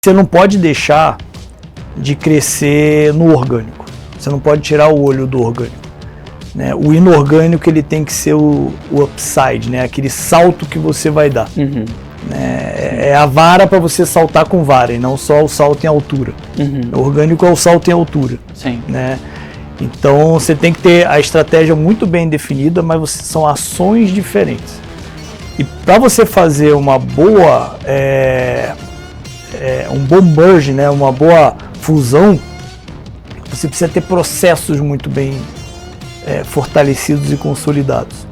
Você não pode deixar de crescer no orgânico. Você não pode tirar o olho do orgânico, né? O inorgânico ele tem que ser o upside, né? Aquele salto que você vai dar. Uhum. É a vara para você saltar com vara e não só o salto em altura. Uhum. O orgânico é o salto em altura. Sim. Né? Então você tem que ter a estratégia muito bem definida, mas são ações diferentes. E para você fazer uma boa, um bom merge, né? Uma boa fusão, você precisa ter processos muito bem fortalecidos e consolidados.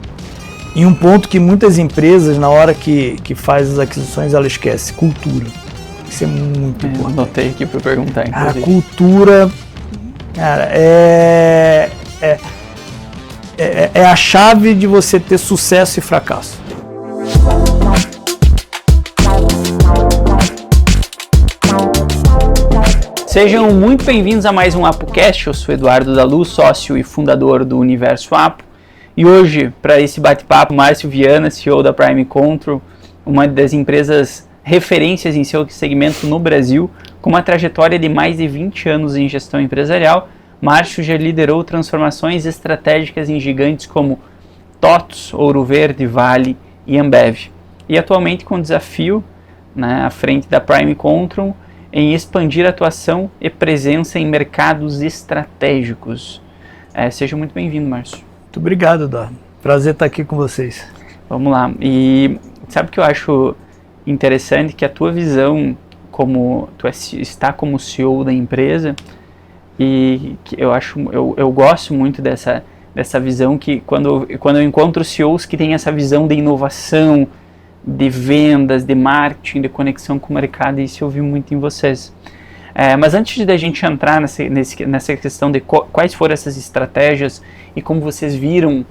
E um ponto que muitas empresas, na hora que faz as aquisições, ela esquece: cultura. Isso é muito importante. Anotei aqui para perguntar, inclusive. A cultura, cara, é a chave de você ter sucesso e fracasso. Sejam muito bem-vindos a mais um ApoCast. Eu sou Eduardo Dalu, sócio e fundador do Universo Apo. E hoje, para esse bate-papo, Márcio Viana, CEO da Prime Control, uma das empresas referências em seu segmento no Brasil, com uma trajetória de mais de 20 anos em gestão empresarial. Márcio já liderou transformações estratégicas em gigantes como TOTVS, Ouro Verde, Vale e Ambev. E atualmente com o desafio, né, à frente da Prime Control, em expandir a atuação e presença em mercados estratégicos. Seja muito bem-vindo, Márcio. Muito obrigado, Eduardo. Prazer estar aqui com vocês. Vamos lá. E sabe o que eu acho interessante? Que a tua visão, como tu está como CEO da empresa, e que eu gosto muito dessa visão, que quando eu encontro CEOs que têm essa visão de inovação, de vendas, de marketing, de conexão com o mercado, isso eu vi muito em vocês. Mas antes da gente entrar nessa questão de quais foram essas estratégias e como vocês viram,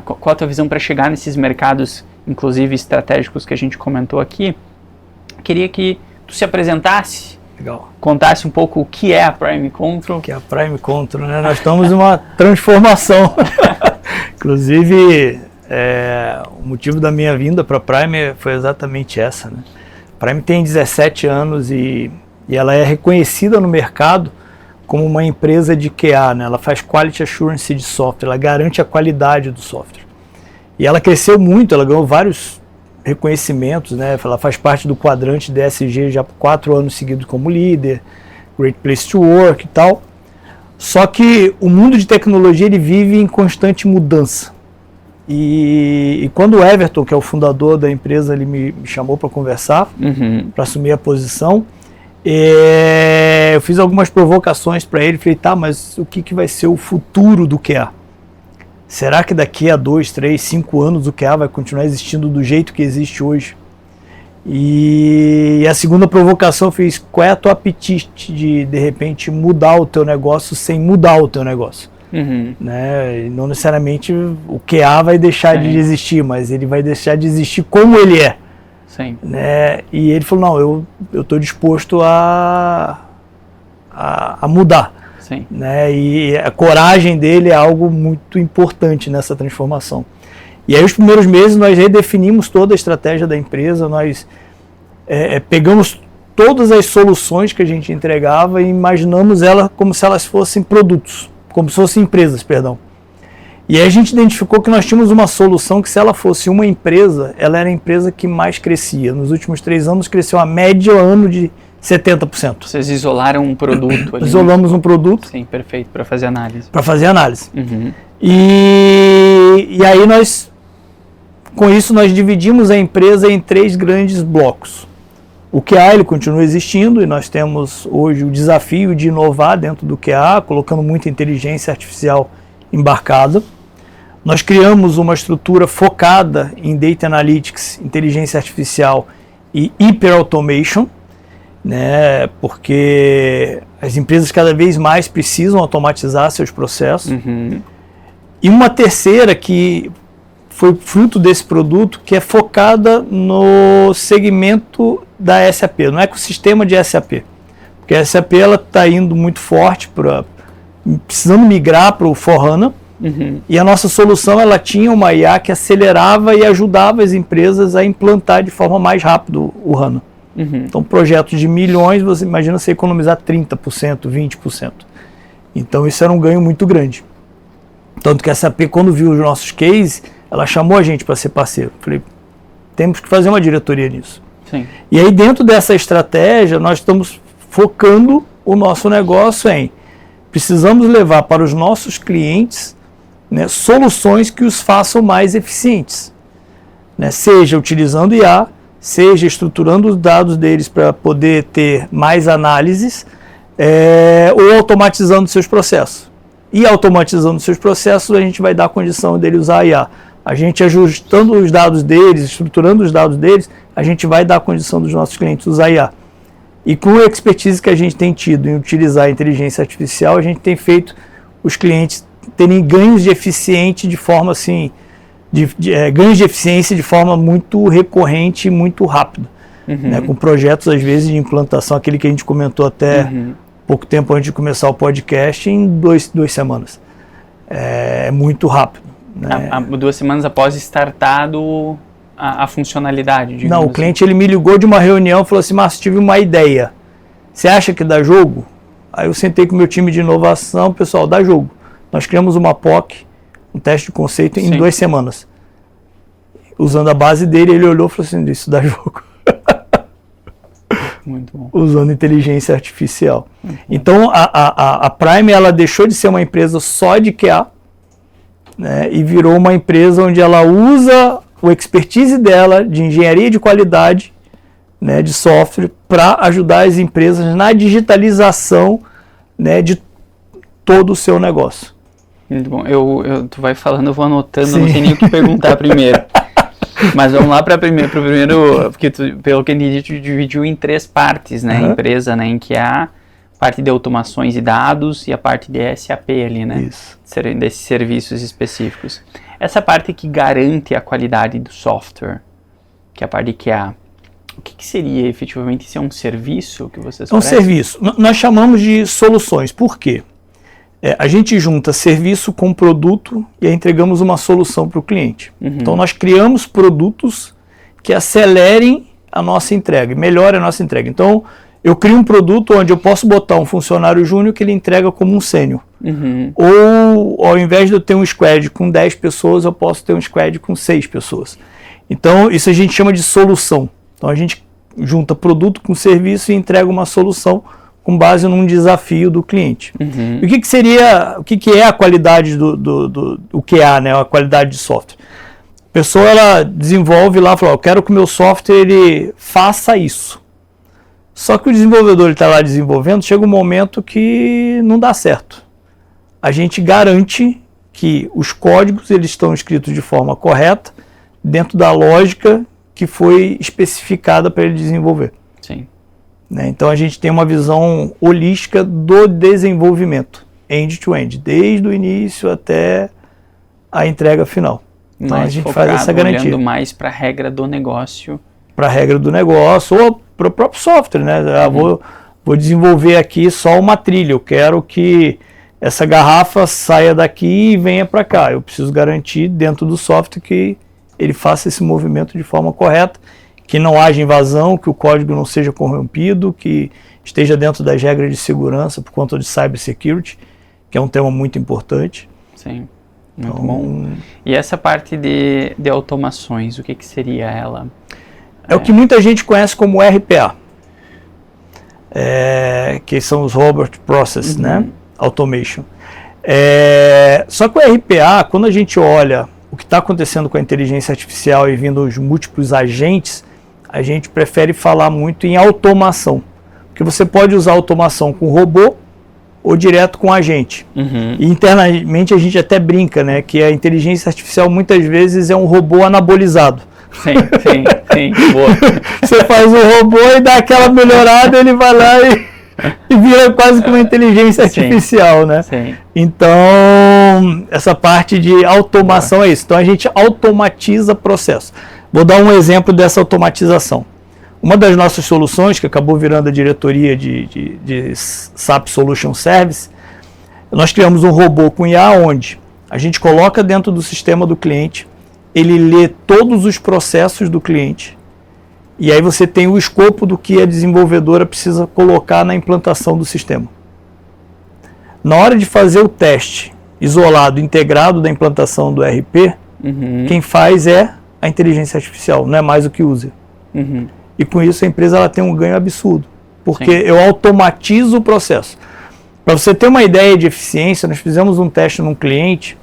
qual a tua visão para chegar nesses mercados, inclusive estratégicos que a gente comentou aqui, queria que tu se apresentasse, legal, contasse um pouco o que é a Prime Control. O que é a Prime Control, né? Nós estamos em uma transformação. Inclusive, o motivo da minha vinda para a Prime foi exatamente essa, né? A Prime tem 17 anos e ela é reconhecida no mercado como uma empresa de QA, né? Ela faz Quality Assurance de software, ela garante a qualidade do software. E ela cresceu muito, ela ganhou vários reconhecimentos, né? Ela faz parte do quadrante DSG já por 4 anos seguidos como líder, Great Place to Work e tal. Só que o mundo de tecnologia ele vive em constante mudança. E quando o Everton, que é o fundador da empresa, ele me chamou para conversar, para assumir a posição, eu fiz algumas provocações para ele. Falei, tá, mas o que vai ser o futuro do QA? Será que daqui a 2, 3, 5 anos o QA vai continuar existindo do jeito que existe hoje? E a segunda provocação eu fiz: qual é a tua apetite de repente mudar o teu negócio sem mudar o teu negócio? Né? E não necessariamente o QA vai deixar de existir, mas ele vai deixar de existir como ele é. Sim. Né? E ele falou: não, eu estou disposto a mudar. Sim. Né? E a coragem dele é algo muito importante nessa transformação. E aí os primeiros meses nós redefinimos toda a estratégia da empresa, nós pegamos todas as soluções que a gente entregava e imaginamos elas como se elas fossem produtos, como se fossem empresas, perdão. E aí a gente identificou que nós tínhamos uma solução que, se ela fosse uma empresa, ela era a empresa que mais crescia. Nos últimos 3 anos cresceu a média ano de 70%. Vocês isolaram um produto ali. Isolamos um produto. Sim, perfeito, para fazer análise. Para fazer análise. E aí nós, com isso, nós dividimos a empresa em 3 grandes blocos. O QA, ele continua existindo e nós temos hoje o desafio de inovar dentro do QA, colocando muita inteligência artificial embarcada. Nós criamos uma estrutura focada em Data Analytics, inteligência artificial e Hyper-Automation, né, porque as empresas cada vez mais precisam automatizar seus processos. E uma terceira que foi fruto desse produto, que é focada no segmento da SAP, no ecossistema de SAP. Porque a SAP está indo muito forte, precisando migrar para o S/4HANA, e a nossa solução ela tinha uma IA que acelerava e ajudava as empresas a implantar de forma mais rápida o HANA. Então, projetos de milhões, você imagina você economizar 30%, 20%. Então, isso era um ganho muito grande. Tanto que a SAP, quando viu os nossos cases, ela chamou a gente para ser parceiro. Falei, temos que fazer uma diretoria nisso. Sim. E aí, dentro dessa estratégia, nós estamos focando o nosso negócio em precisamos levar para os nossos clientes, né, soluções que os façam mais eficientes. Né, seja utilizando IA, seja estruturando os dados deles para poder ter mais análises, ou automatizando seus processos. E automatizando seus processos, a gente vai dar a condição dele usar a IA. A gente ajustando os dados deles, estruturando os dados deles, a gente vai dar a condição dos nossos clientes usar a IA. E com a expertise que a gente tem tido em utilizar a inteligência artificial, a gente tem feito os clientes terem ganhos de eficiência de forma assim, ganhos de eficiência de forma muito recorrente e muito rápida, né, com projetos às vezes de implantação, aquele que a gente comentou até pouco tempo antes de começar o podcast, em 2 semanas. É muito rápido. Né? 2 semanas após startado a funcionalidade. Não, o cliente ele me ligou de uma reunião e falou assim, Márcio, tive uma ideia. Você acha que dá jogo? Aí eu sentei com o meu time de inovação, pessoal, dá jogo. Nós criamos uma POC, um teste de conceito, em 2 semanas. Usando a base dele, ele olhou e falou assim, isso dá jogo. Muito bom. Usando inteligência artificial. Então, a Prime, ela deixou de ser uma empresa só de QA, né, e virou uma empresa onde ela usa o expertise dela de engenharia de qualidade, né, de software, para ajudar as empresas na digitalização, né, de todo o seu negócio. Muito bom. Tu vai falando, eu vou anotando, Sim. Não sei nem o que perguntar primeiro. Mas vamos lá para primeiro, porque pelo que eu entendi, tu dividiu em 3 partes, né? A empresa, né? Em que há parte de automações e dados e a parte de SAP ali, né? Isso. Desses serviços específicos. Essa parte que garante a qualidade do software, que é a parte de QA, o que seria efetivamente? Isso é um serviço que vocês oferecem? É um serviço. Nós chamamos de soluções. Por quê? A gente junta serviço com produto e aí entregamos uma solução para o cliente. Então nós criamos produtos que acelerem a nossa entrega, melhorem a nossa entrega. Então eu crio um produto onde eu posso botar um funcionário júnior que ele entrega como um sênior. Ou ao invés de eu ter um squad com 10 pessoas, eu posso ter um squad com 6 pessoas. Então isso a gente chama de solução. Então a gente junta produto com serviço e entrega uma solução com base num desafio do cliente. E o que é a qualidade do QA, né, a qualidade de software? A pessoa ela desenvolve lá, fala, eu quero que o meu software ele faça isso. Só que o desenvolvedor está lá desenvolvendo, chega um momento que não dá certo. A gente garante que os códigos eles estão escritos de forma correta, dentro da lógica que foi especificada para ele desenvolver. Sim. Né? Então a gente tem uma visão holística do desenvolvimento, end-to-end, desde o início até a entrega final. Então a gente faz essa garantia. Olhando mais para a regra do negócio. Para a regra do negócio ou para o próprio software. Né? Vou desenvolver aqui só uma trilha, eu quero que essa garrafa saia daqui e venha para cá. Eu preciso garantir dentro do software que ele faça esse movimento de forma correta, que não haja invasão, que o código não seja corrompido, que esteja dentro das regras de segurança por conta de cybersecurity, que é um tema muito importante. Sim, muito bom. E essa parte de automações, o que seria ela? É o que muita gente conhece como RPA, que são os Robot Process, né? Automation. Só que o RPA, quando a gente olha o que está acontecendo com a inteligência artificial e vindo os múltiplos agentes, a gente prefere falar muito em automação. Porque você pode usar automação com robô ou direto com agente. E internamente a gente até brinca, né, que a inteligência artificial muitas vezes é um robô anabolizado. Sim, boa. Você faz o robô e dá aquela melhorada, ele vai lá e vira quase que uma inteligência artificial, né? Sim. Então, essa parte de automação é isso. Então, a gente automatiza processo. Vou dar um exemplo dessa automatização. Uma das nossas soluções, que acabou virando a diretoria de SAP Solution Service, nós criamos um robô com IA onde a gente coloca dentro do sistema do cliente, ele lê todos os processos do cliente E aí você tem o escopo do que a desenvolvedora precisa colocar na implantação do sistema. Na hora de fazer o teste isolado, integrado da implantação do ERP, quem faz é a inteligência artificial, não é mais o que usa. E com isso a empresa ela tem um ganho absurdo, porque eu automatizo o processo. Para você ter uma ideia de eficiência, nós fizemos um teste num cliente,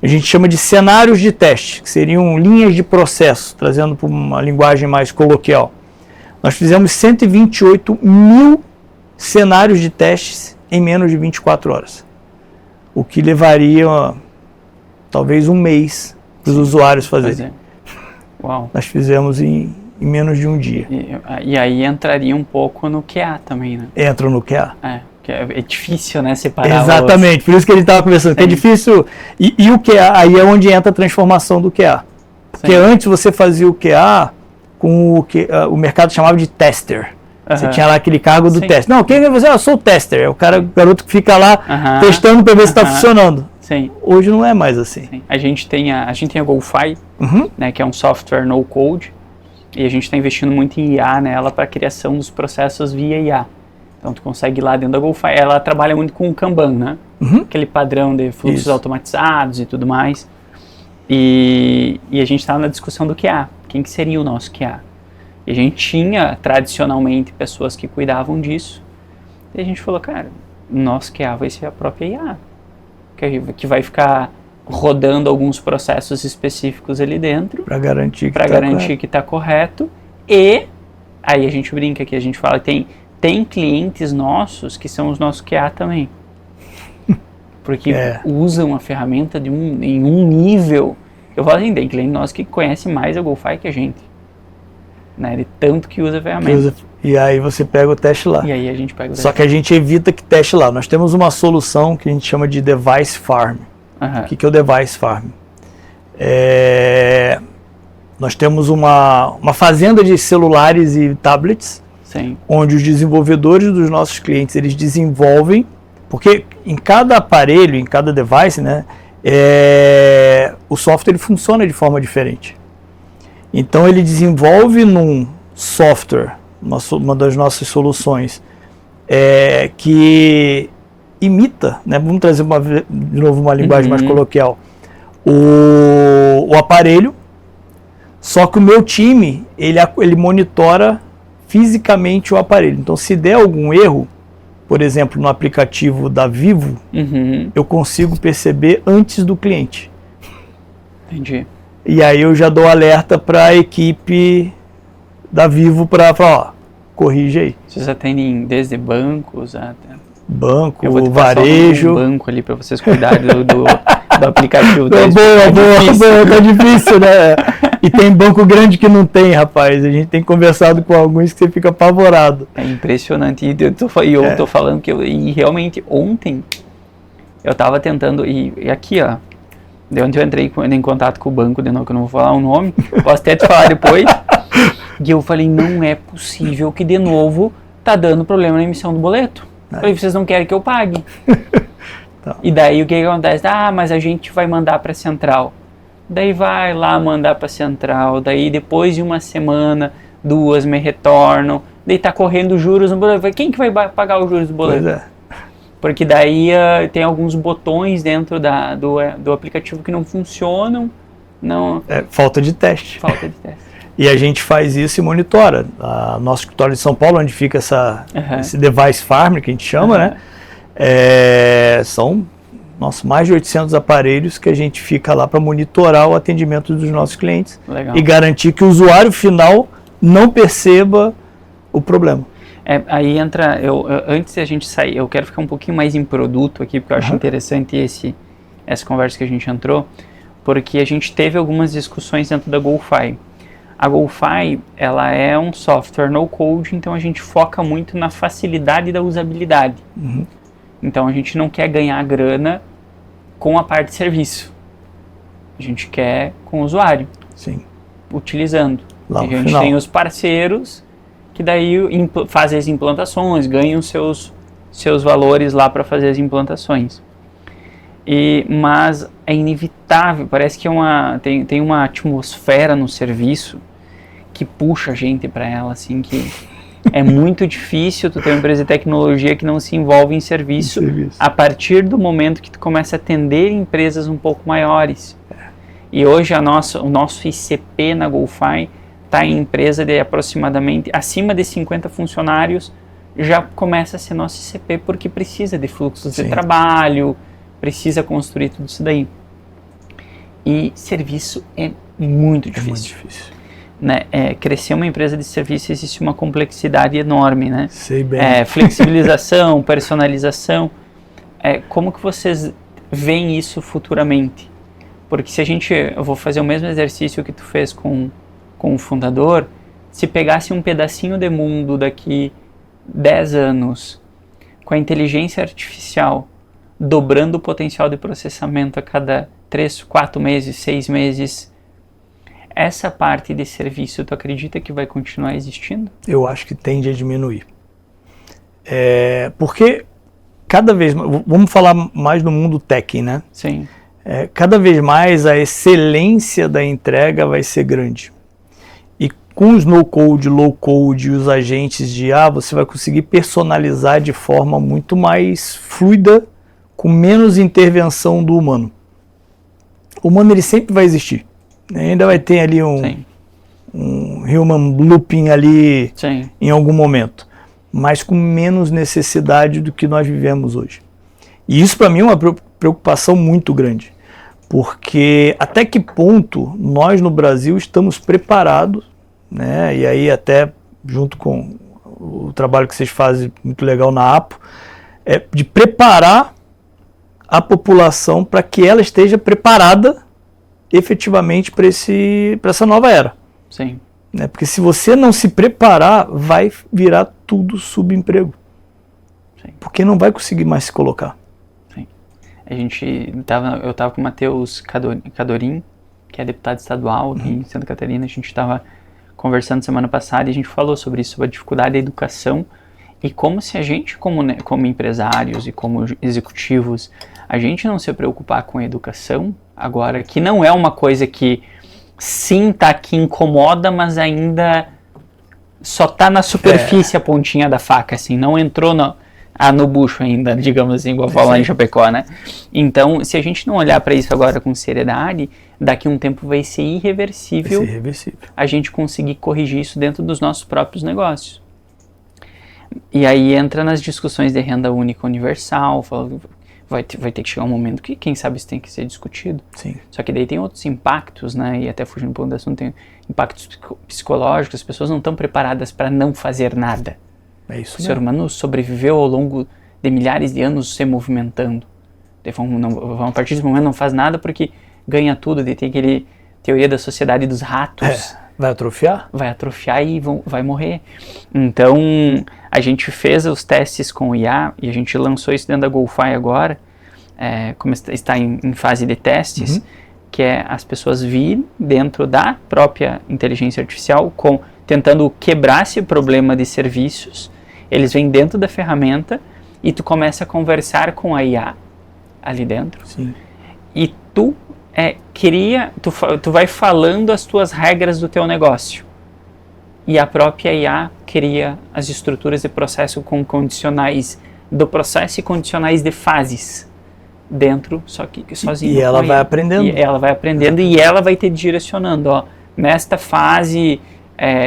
a gente chama de cenários de teste, que seriam linhas de processo, trazendo para uma linguagem mais coloquial. Nós fizemos 128 mil cenários de testes em menos de 24 horas, o que levaria talvez um mês para os usuários fazerem. Uau. Nós fizemos em menos de um dia. E aí entraria um pouco no QA também, né? Entra no QA. É difícil, né, separar. Exatamente, por isso que ele estava conversando, que é difícil. E o QA, aí é onde entra a transformação do QA. Porque antes você fazia o QA com o que o mercado chamava de tester. Você tinha lá aquele cargo do teste. Não, quem é você? Eu sou o tester. É o garoto que fica lá testando para ver se está funcionando. Sim. Hoje não é mais assim. Sim. A gente tem a GoFi, né, que é um software no code, e a gente está investindo muito em IA nela para a criação dos processos via IA. Então tu consegue ir lá dentro da GoFi, ela trabalha muito com o Kanban, né? Aquele padrão de fluxos automatizados e tudo mais. E a gente estava na discussão do QA. Quem que seria o nosso QA? E a gente tinha, tradicionalmente, pessoas que cuidavam disso. E a gente falou, cara, o nosso QA vai ser a própria IA. Que vai ficar rodando alguns processos específicos ali dentro. Para garantir que está correto. E aí a gente brinca aqui, a gente fala que tem clientes nossos que são os nossos QA também. Porque usam a ferramenta em um nível. Eu falo assim, tem cliente nosso que conhece mais a GoFi que a gente. Né? De tanto que usa a ferramenta. E aí você pega o teste lá. E aí a gente pega o teste. Só que a gente evita que teste lá. Nós temos uma solução que a gente chama de Device Farm. O que é o Device Farm? Nós temos uma fazenda de celulares e tablets. Sim. Onde os desenvolvedores dos nossos clientes, eles desenvolvem, porque em cada aparelho, em cada device, né, o software ele funciona de forma diferente. Então ele desenvolve num software, uma das nossas soluções, que imita, né, vamos trazer de novo uma linguagem mais coloquial, o aparelho, só que o meu time, ele monitora fisicamente o aparelho. Então, se der algum erro, por exemplo, no aplicativo da Vivo, eu consigo perceber antes do cliente. Entendi. E aí eu já dou alerta para a equipe da Vivo para falar, corrige aí. Vocês atendem desde bancos até... Banco, eu vou varejo. Um banco ali para vocês cuidarem do aplicativo. Boa, tá difícil, né? E tem banco grande que não tem, rapaz. A gente tem conversado com alguns que você fica apavorado. É impressionante. E eu tô falando que realmente ontem eu tava tentando, e aqui, ó, de onde eu entrei em contato com o banco, de novo, que eu não vou falar o nome, posso até te falar depois, e eu falei, não é possível que de novo tá dando problema na emissão do boleto. Eu falei, vocês não querem que eu pague? E daí o que acontece? Mas a gente vai mandar para a central. Daí vai lá mandar para a central. Daí depois de uma semana, 2 me retornam. Daí tá correndo juros no boleto. Quem que vai pagar os juros do boleto? Pois é. Porque daí tem alguns botões dentro do aplicativo que não funcionam. Não... falta de teste. Falta de teste. E a gente faz isso e monitora. Nosso escritório de São Paulo, onde fica esse Device Farm, que a gente chama, né? São mais de 800 aparelhos que a gente fica lá para monitorar o atendimento dos nossos clientes. Legal. E garantir que o usuário final não perceba o problema. Aí entra, antes de a gente sair, eu quero ficar um pouquinho mais em produto aqui, porque eu acho interessante essa conversa que a gente entrou, porque a gente teve algumas discussões dentro da GoFi. A GoFi, ela é um software no code, então a gente foca muito na facilidade da usabilidade. Então a gente não quer ganhar grana com a parte de serviço. A gente quer com o usuário. Sim. Utilizando. Lá a gente tem os parceiros que daí fazem as implantações, ganham seus valores lá para fazer as implantações. Mas é inevitável, parece que tem uma atmosfera no serviço que puxa a gente para ela, assim, que é muito difícil tu ter uma empresa de tecnologia que não se envolve em serviço a partir do momento que tu começa a atender empresas um pouco maiores. E hoje o nosso ICP na GoFi está em empresa de aproximadamente acima de 50 funcionários, já começa a ser nosso ICP porque precisa de fluxos de trabalho, precisa construir tudo isso daí. E serviço é muito difícil. Muito difícil. Né? Crescer uma empresa de serviço existe uma complexidade enorme, né? Sei bem. Flexibilização, personalização. Como que vocês veem isso futuramente? Porque se eu vou fazer o mesmo exercício que tu fez com o fundador, se pegasse um pedacinho de mundo daqui 10 anos, com a inteligência artificial dobrando o potencial de processamento a cada 3, 4 meses, 6 meses, essa parte de serviço, tu acredita que vai continuar existindo? Eu acho que tende a diminuir. Porque cada vez mais, vamos falar mais no mundo tech, né? Sim. Cada vez mais a excelência da entrega vai ser grande. E com os no-code, low-code e os agentes de IA, você vai conseguir personalizar de forma muito mais fluida, com menos intervenção do humano. O humano ele sempre vai existir. Ainda vai ter ali um human looping ali em algum momento, mas com menos necessidade do que nós vivemos hoje. E isso para mim é uma preocupação muito grande, porque até que ponto nós no Brasil estamos preparados, né? E aí até junto com o trabalho que vocês fazem muito legal na Apo, de preparar a população para que ela esteja preparada efetivamente para essa nova era. Sim. Né? Porque se você não se preparar, vai virar tudo subemprego. Sim. Porque não vai conseguir mais se colocar. Sim. Eu estava com o Matheus Cadorim, que é deputado estadual aqui em Santa Catarina. A gente estava conversando semana passada e a gente falou sobre isso, sobre a dificuldade da educação e como se a gente, como empresários e como executivos, a gente não se preocupar com a educação agora, que não é uma coisa que sim tá aqui, incomoda, mas ainda só tá na superfície a pontinha da faca, assim, não entrou no bucho ainda, digamos assim, igual falar lá em Chapecó, né? Então, se a gente não olhar para isso agora com seriedade, daqui a um tempo vai ser irreversível, a gente conseguir corrigir isso dentro dos nossos próprios negócios. E aí entra nas discussões de renda única universal, vai ter que chegar um momento que, quem sabe, isso tem que ser discutido. Sim. Só que daí tem outros impactos, né? E até fugindo um pouco do assunto, tem impactos psicológicos, as pessoas não estão preparadas para não fazer nada. É isso. O ser humano sobreviveu ao longo de milhares de anos se movimentando. A partir desse momento não faz nada porque ganha tudo, tem aquele teoria da sociedade dos ratos. Vai atrofiar? Vai atrofiar e vai morrer. Então, a gente fez os testes com o IA e a gente lançou isso dentro da GoFi agora, como está em fase de testes, que é as pessoas virem dentro da própria inteligência artificial, tentando quebrar esse problema de serviços. Eles vêm dentro da ferramenta e tu começa a conversar com a IA ali dentro. Sim. E tu vai falando as tuas regras do teu negócio. E a própria IA cria as estruturas de processo com condicionais do processo e condicionais de fases dentro, só que sozinho. E ela vai aprendendo. E ela vai aprendendo e ela vai te direcionando. Nesta fase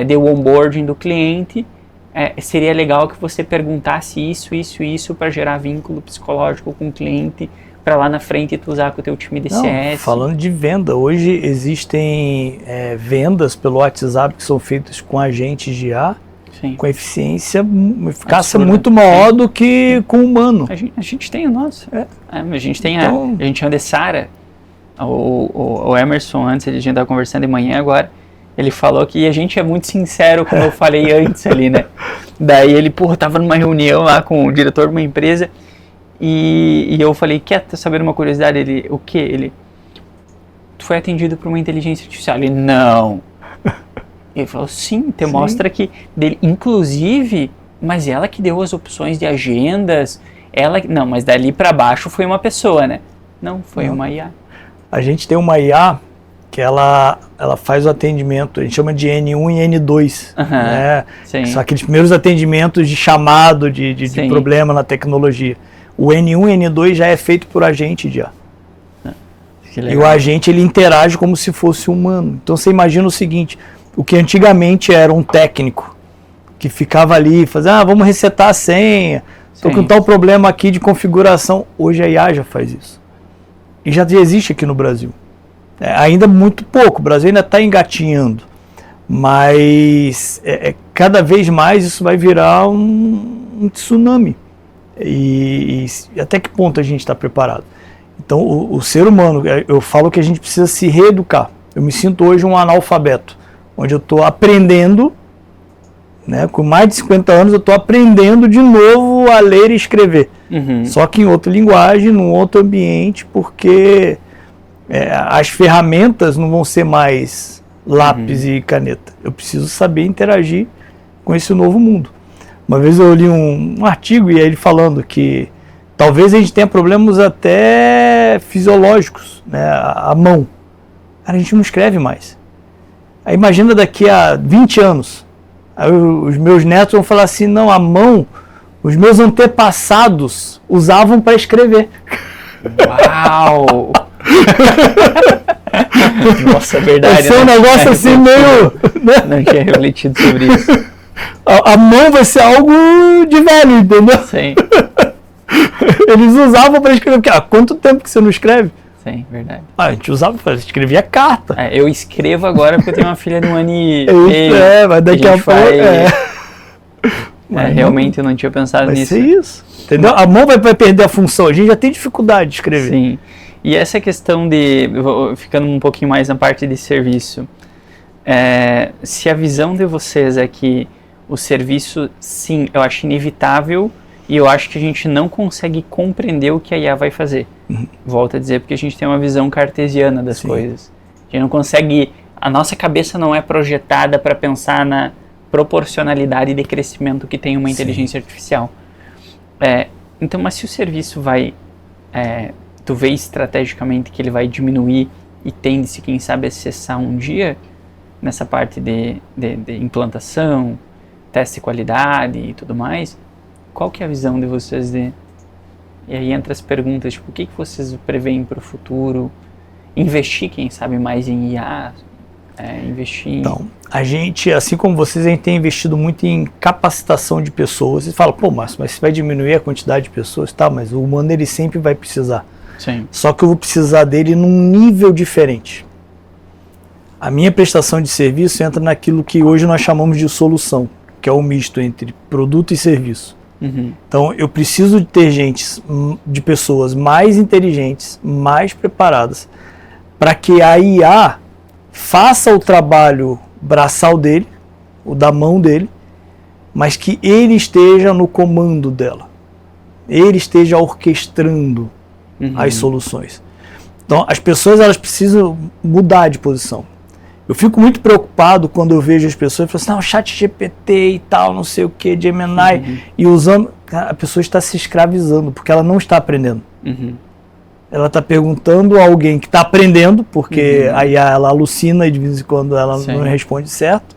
de onboarding do cliente, seria legal que você perguntasse isso para gerar vínculo psicológico com o cliente, para lá na frente tu usar com o teu time de CS. Falando de venda, hoje existem vendas pelo WhatsApp que são feitas com agentes de IA, com eficácia absurda, muito maior do que com humano. A gente tem o nosso. A gente tem a gente chama de Sara. O Emerson, antes a gente estava conversando de manhã agora, ele falou que a gente é muito sincero, como eu falei antes ali, né? Daí ele, tava numa reunião lá com o diretor de uma empresa, e eu falei, quer saber uma curiosidade? Ele, o quê? Ele, tu foi atendido por uma inteligência artificial? Ele, não. Ele falou, sim, mostra que, inclusive, mas ela que deu as opções de agendas, não, mas dali para baixo foi uma pessoa, né? Não, foi uma IA. A gente tem uma IA que ela faz o atendimento, a gente chama de N1 e N2, né? São aqueles primeiros atendimentos de chamado, de problema na tecnologia. O N1 e N2 já é feito por agente já. E o agente, ele interage como se fosse humano. Então você imagina o seguinte, o que antigamente era um técnico, que ficava ali, fazendo, vamos resetar a senha, estou com tal problema aqui de configuração. Hoje a IA já faz isso. E já existe aqui no Brasil. Ainda muito pouco, o Brasil ainda está engatinhando. Mas cada vez mais isso vai virar um tsunami. E até que ponto a gente está preparado? Então o ser humano, eu falo que a gente precisa se reeducar. Eu me sinto hoje um analfabeto, onde eu estou aprendendo, né, com mais de 50 anos eu estou aprendendo de novo a ler e escrever. Só que em outra linguagem, num outro ambiente, porque as ferramentas não vão ser mais lápis e caneta. Eu preciso saber interagir com esse novo mundo. Uma vez eu li um artigo e ele falando que talvez a gente tenha problemas até fisiológicos, né, a mão. Cara, a gente não escreve mais. Aí imagina daqui a 20 anos, aí os meus netos vão falar assim, não, a mão, os meus antepassados usavam para escrever. Uau! Nossa, é verdade. Vai ser um negócio assim meio... Né? Não tinha refletido sobre isso. A mão vai ser algo de velho, entendeu? Sim. Eles usavam para escrever, porque quanto tempo que você não escreve? Sim, verdade. A gente usava para escrever carta. Eu escrevo agora porque eu tenho uma filha de 1 ano e meio. Mas daqui a pouco... Realmente eu não tinha pensado nisso. Vai ser isso, entendeu? A mão vai perder a função, a gente já tem dificuldade de escrever. Sim. E essa questão ficando um pouquinho mais na parte de serviço, se a visão de vocês é que o serviço, sim, eu acho inevitável e eu acho que a gente não consegue compreender o que a IA vai fazer. Volto a dizer, porque a gente tem uma visão cartesiana das coisas. A gente não consegue, a nossa cabeça não é projetada para pensar na proporcionalidade de crescimento que tem uma inteligência artificial. Então, mas se o serviço vai, tu vê estrategicamente que ele vai diminuir e tende-se, quem sabe, a cessar um dia nessa parte de implantação, teste de qualidade e tudo mais, qual que é a visão de vocês e aí entra as perguntas, tipo, o que vocês preveem para o futuro? Investir, quem sabe, mais em IA? Investir... Então, a gente, assim como vocês, a gente tem investido muito em capacitação de pessoas. Você fala, pô, Márcio, mas você vai diminuir a quantidade de pessoas? Tá, mas o humano, ele sempre vai precisar. Sim. Só que eu vou precisar dele num nível diferente. A minha prestação de serviço entra naquilo que hoje nós chamamos de solução, que é o misto entre produto e serviço. Então, eu preciso de ter de pessoas mais inteligentes, mais preparadas, para que a IA faça o trabalho braçal dele, o da mão dele, mas que ele esteja no comando dela. Ele esteja orquestrando as soluções. Então, as pessoas, elas precisam mudar de posição. Eu fico muito preocupado quando eu vejo as pessoas falando assim, não, chat GPT e tal, não sei o que, Gemini, e usando... Cara, a pessoa está se escravizando, porque ela não está aprendendo. Ela está perguntando a alguém que está aprendendo, porque a IA, ela alucina e de vez em quando ela não responde certo,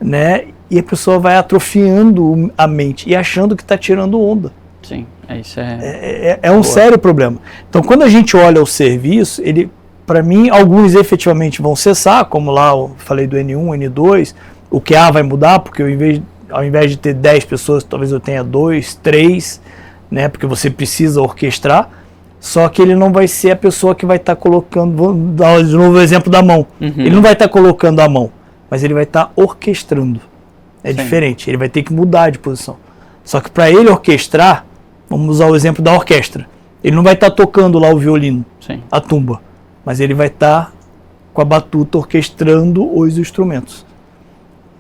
né? E a pessoa vai atrofiando a mente e achando que está tirando onda. Sim, isso é um sério problema. Então, quando a gente olha o serviço, ele... Para mim, alguns efetivamente vão cessar, como lá eu falei do N1, N2, o QA vai mudar, porque ao invés de ter 10 pessoas, talvez eu tenha 2, 3, né, porque você precisa orquestrar, só que ele não vai ser a pessoa que vai estar colocando, vou dar de novo o exemplo da mão, ele não vai estar colocando a mão, mas ele vai estar orquestrando, diferente, ele vai ter que mudar de posição. Só que para ele orquestrar, vamos usar o exemplo da orquestra, ele não vai estar tocando lá o violino, a tumba, mas ele vai estar com a batuta orquestrando os instrumentos.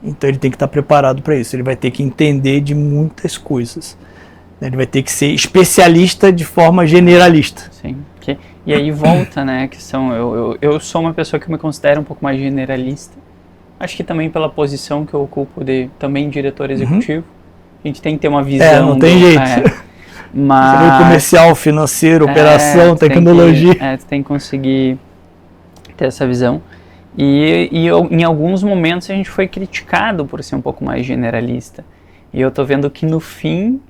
Então ele tem que estar preparado para isso, ele vai ter que entender de muitas coisas. Ele vai ter que ser especialista de forma generalista. Sim, e aí volta, né, que eu sou uma pessoa que me considero um pouco mais generalista. Acho que também pela posição que eu ocupo de também diretor executivo. A gente tem que ter uma visão. Não tem jeito. Mas, comercial, financeiro, operação, tecnologia. Tu tem que conseguir ter essa visão. Em alguns momentos a gente foi criticado por ser um pouco mais generalista. E eu tô vendo que no fim,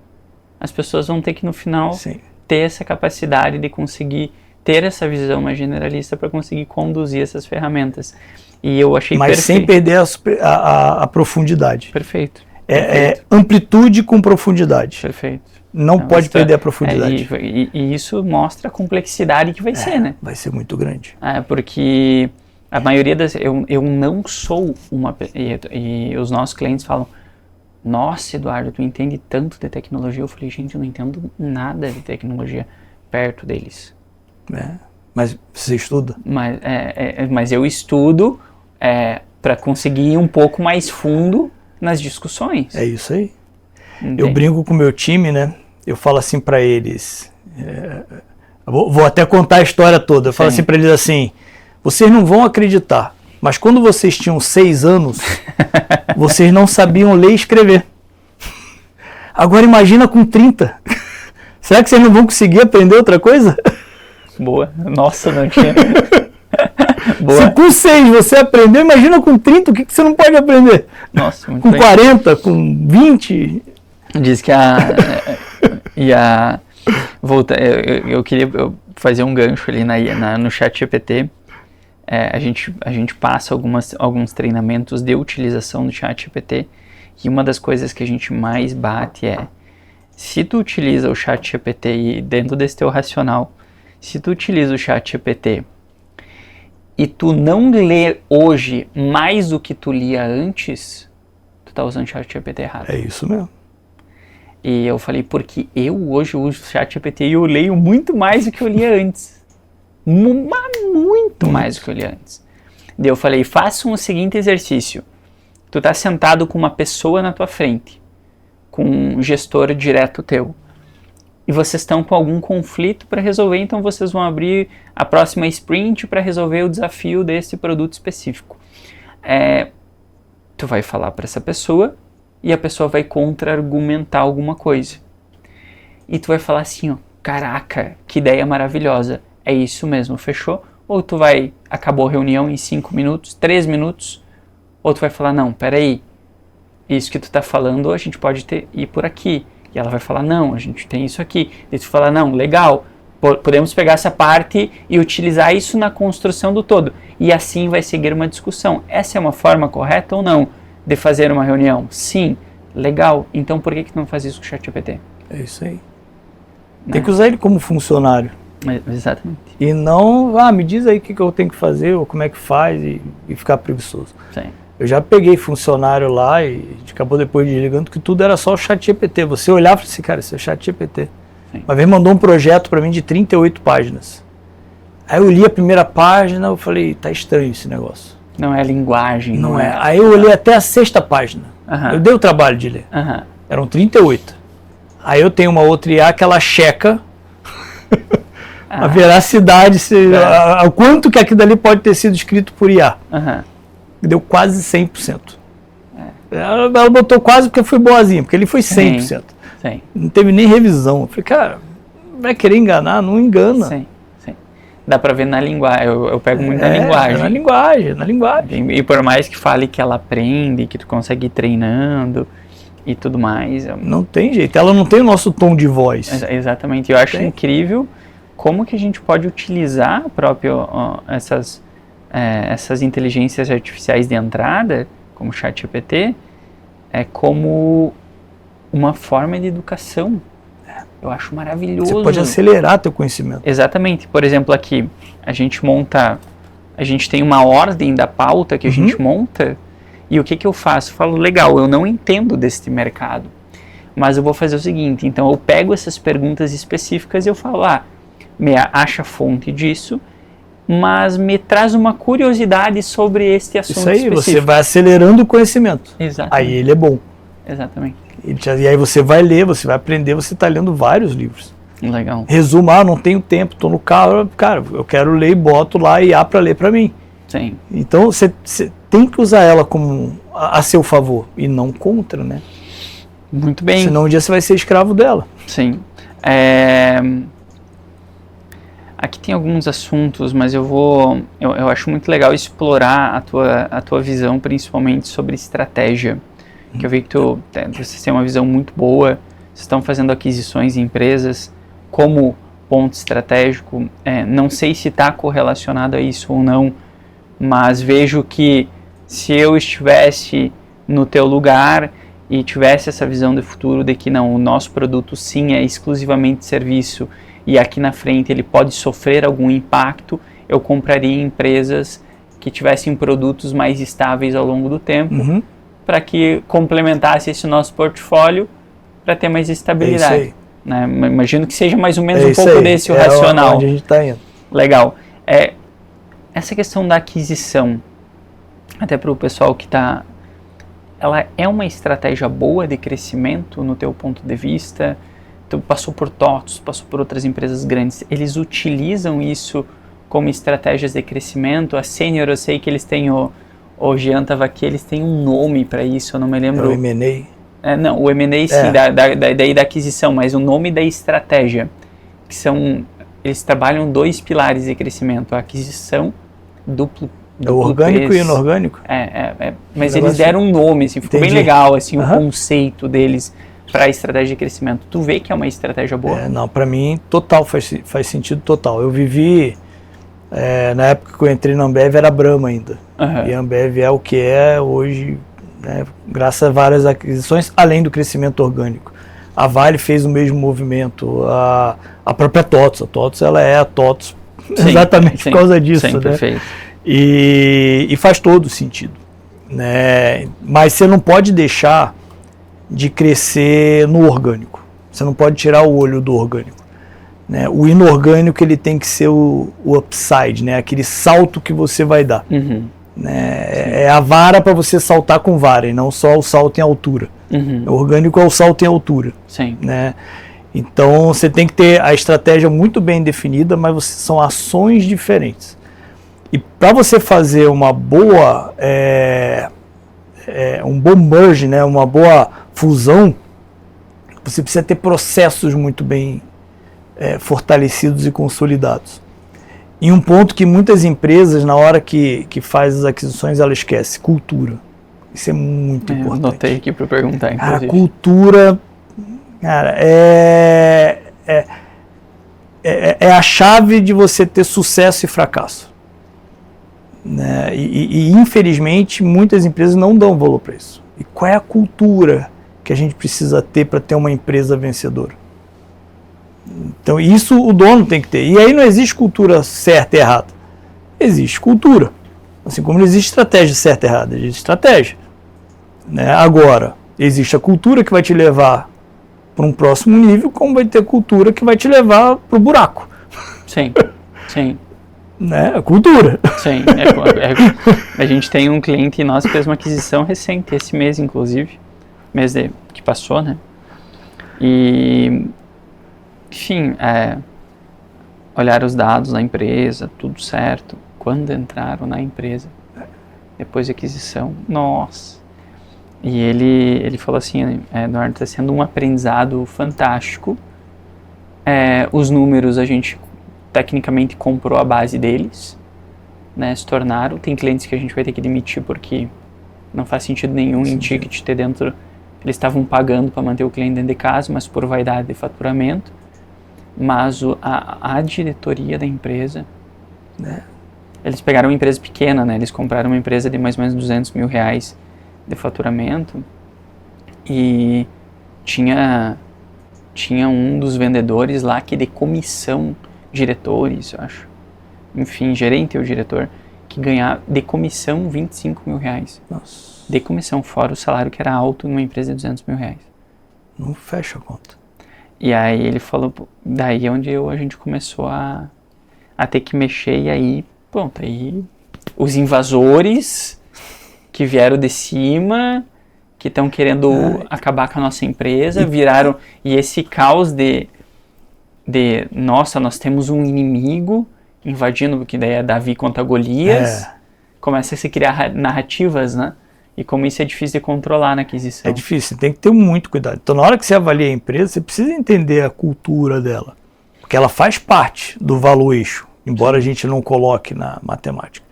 as pessoas vão ter que no final ter essa capacidade de conseguir ter essa visão mais generalista para conseguir conduzir essas ferramentas. E eu achei Mas perfeito. sem perder a profundidade. Perfeito. É amplitude com profundidade. Perfeito. Não pode perder a profundidade. E isso mostra a complexidade que vai ser, né? Vai ser muito grande. Porque a maioria das... Eu não sou uma... E os nossos clientes falam, nossa, Eduardo, tu entende tanto de tecnologia. Eu falei, gente, eu não entendo nada de tecnologia perto deles. Mas você estuda? Mas eu estudo para conseguir ir um pouco mais fundo nas discussões. É isso aí. Entende? Eu brinco com o meu time, né? Eu falo assim para eles, vou até contar a história toda, eu falo assim para eles assim, vocês não vão acreditar, mas quando vocês tinham 6 anos, vocês não sabiam ler e escrever. Agora imagina com 30. Será que vocês não vão conseguir aprender outra coisa? Boa. Nossa, não tinha... Boa. Se com 6 você aprendeu, imagina com 30, o que você não pode aprender? Nossa, muito com bem. 40, com 20... Diz que eu queria fazer um gancho ali no ChatGPT. A gente passa alguns treinamentos de utilização do ChatGPT e uma das coisas que a gente mais bate se tu utiliza o ChatGPT e dentro desse teu racional, se tu utiliza o ChatGPT e tu não lê hoje mais do que tu lia antes, tu tá usando o ChatGPT errado. É isso mesmo. E eu falei, porque eu hoje uso o ChatGPT e eu leio muito mais do que eu lia antes. Muito mais do que eu lia antes. Daí eu falei, faça o seguinte exercício. Tu tá sentado com uma pessoa na tua frente, com um gestor direto teu. E vocês estão com algum conflito para resolver, então vocês vão abrir a próxima sprint para resolver o desafio desse produto específico. Tu vai falar para essa pessoa e a pessoa vai contra-argumentar alguma coisa. E tu vai falar assim, ó, caraca, que ideia maravilhosa, é isso mesmo, fechou? Ou tu acabou a reunião em 5 minutos, 3 minutos, ou tu vai falar, não, peraí, isso que tu tá falando a gente pode ir por aqui. E ela vai falar, não, a gente tem isso aqui. E tu fala, não, legal, podemos pegar essa parte e utilizar isso na construção do todo. E assim vai seguir uma discussão. Essa é uma forma correta ou não de fazer uma reunião? Sim, legal. Então por que tu não faz isso com o ChatGPT? É isso aí. Tem que usar ele como funcionário. Exatamente. E não, me diz aí o que eu tenho que fazer, ou como é que faz, e ficar preguiçoso. Sim. Eu já peguei funcionário lá e a gente acabou depois desligando que tudo era só o ChatGPT. Você olhava e falava assim, cara, isso é ChatGPT. Uma vez mandou um projeto para mim de 38 páginas. Aí eu li a primeira página, eu falei, tá estranho esse negócio. Não é linguagem. Não é. Aí eu olhei até a 6ª página. Eu dei o trabalho de ler. Eram 38. Aí eu tenho uma outra IA que ela checa a veracidade, o quanto que aquilo ali pode ter sido escrito por IA. Deu quase 100%. Ela botou quase porque foi boazinha, porque ele foi 100%. Sim. Não teve nem revisão. Eu falei, cara, vai querer enganar? Não engana. Sim. Dá pra ver na linguagem, eu pego muito na linguagem. Na linguagem. E por mais que fale que ela aprende, que tu consegue ir treinando e tudo mais. Não tem jeito, ela não tem o nosso tom de voz. Exatamente, eu acho incrível como que a gente pode utilizar essas inteligências artificiais de entrada, como o ChatGPT, como uma forma de educação. Eu acho maravilhoso. Você pode acelerar teu conhecimento. Exatamente. Por exemplo, aqui, a gente tem uma ordem da pauta que a gente monta, e o que eu faço? Eu falo, legal, eu não entendo deste mercado, mas eu vou fazer o seguinte, então eu pego essas perguntas específicas e eu falo, me acha a fonte disso, mas me traz uma curiosidade sobre este assunto específico. Isso aí, você vai acelerando o conhecimento. Exatamente. Aí ele é bom. Exatamente. E aí você vai ler, você vai aprender, você está lendo vários livros. Legal. Resumo, não tenho tempo, estou no carro, cara, eu quero ler e boto lá IA para ler para mim. Sim. Então você tem que usar ela como a seu favor e não contra, né? Muito bem. Senão um dia você vai ser escravo dela. Sim. Aqui tem alguns assuntos, mas eu acho muito legal explorar a tua visão, principalmente sobre estratégia. Que eu vi que vocês têm uma visão muito boa, vocês estão fazendo aquisições em empresas como ponto estratégico. Não sei se está correlacionado a isso ou não, mas vejo que se eu estivesse no teu lugar e tivesse essa visão de futuro de que não, o nosso produto sim é exclusivamente serviço e aqui na frente ele pode sofrer algum impacto, eu compraria empresas que tivessem produtos mais estáveis ao longo do tempo, para que complementasse esse nosso portfólio para ter mais estabilidade. É isso aí. Né? Imagino que seja mais ou menos um pouco desse o racional. Onde a gente está indo. Legal. Essa questão da aquisição, até para o pessoal que está... Ela é uma estratégia boa de crescimento no teu ponto de vista? Tu passou por TOTVS, passou por outras empresas grandes. Eles utilizam isso como estratégias de crescimento? A Senior, eu sei que eles têm o Jean estava aqui, eles têm um nome para isso, eu não me lembro. O M&A? Não, o M&A sim, da aquisição, mas o nome da estratégia, que são, eles trabalham 2 pilares de crescimento, a aquisição, duplo orgânico preço. E inorgânico. Mas eles deram um nome, assim, ficou bem legal, assim, o conceito deles para a estratégia de crescimento. Tu vê que é uma estratégia boa? Não, para mim, total, faz sentido total. Eu vivi, na época que eu entrei na Ambev, era Brahma ainda. E a Ambev é o que é hoje, né, graças a várias aquisições, além do crescimento orgânico. A Vale fez o mesmo movimento, a própria TOTVS. A TOTVS, ela é a TOTVS exatamente por causa disso. Sim, né? Perfeito. E faz todo sentido. Né? Mas você não pode deixar de crescer no orgânico. Você não pode tirar o olho do orgânico. Né? O inorgânico ele tem que ser o upside, né? Aquele salto que você vai dar. Né? É a vara para você saltar com vara e não só o salto em altura. O orgânico é o salto em altura. Sim. Né? Então você tem que ter a estratégia muito bem definida, mas são ações diferentes. E para você fazer uma boa, um bom merge, né? Uma boa fusão, você precisa ter processos muito bem fortalecidos e consolidados. E um ponto que muitas empresas, na hora que faz as aquisições, ela esquece: cultura. Isso é muito importante. Anotei aqui para perguntar, inclusive. Cara, cultura, cara, é a chave de você ter sucesso e fracasso. Né? E infelizmente, muitas empresas não dão valor para isso. E qual é a cultura que a gente precisa ter para ter uma empresa vencedora? Então, isso o dono tem que ter. E aí não existe cultura certa e errada. Existe cultura. Assim como não existe estratégia certa e errada, existe estratégia. Né? Agora, existe a cultura que vai te levar para um próximo nível, como vai ter cultura que vai te levar para o buraco. Sim, sim. Né? A cultura. Sim. A gente tem um cliente nosso que fez uma aquisição recente, esse mês inclusive. Mês que passou, né? E... Enfim, olhar os dados da empresa, tudo certo. Quando entraram na empresa, depois da aquisição, nossa. E ele falou assim, Eduardo, está sendo um aprendizado fantástico. Os números a gente tecnicamente comprou a base deles, né, se tornaram. Tem clientes que a gente vai ter que demitir porque não faz sentido nenhum em ticket ter dentro. Eles estavam pagando para manter o cliente dentro de casa, mas por vaidade de faturamento. Mas a diretoria da empresa, né, eles pegaram uma empresa pequena, né, eles compraram uma empresa de mais ou menos 200 mil reais de faturamento e tinha um dos vendedores lá que de comissão, diretores, eu acho, enfim, gerente ou diretor, que ganhava de comissão 25 mil reais. Nossa. De comissão, fora o salário que era alto numa empresa de 200 mil reais. Não fecha a conta. E aí ele falou, daí é onde a gente começou a ter que mexer, e aí, pronto, aí os invasores que vieram de cima, que estão querendo acabar com a nossa empresa, viraram, e esse caos de nossa, nós temos um inimigo invadindo, porque daí é Davi contra Golias, começa a se criar narrativas, né? E como isso é difícil de controlar na aquisição. É difícil, tem que ter muito cuidado. Então, na hora que você avalia a empresa, você precisa entender a cultura dela. porque ela faz parte do valuation, embora a gente não coloque na matemática.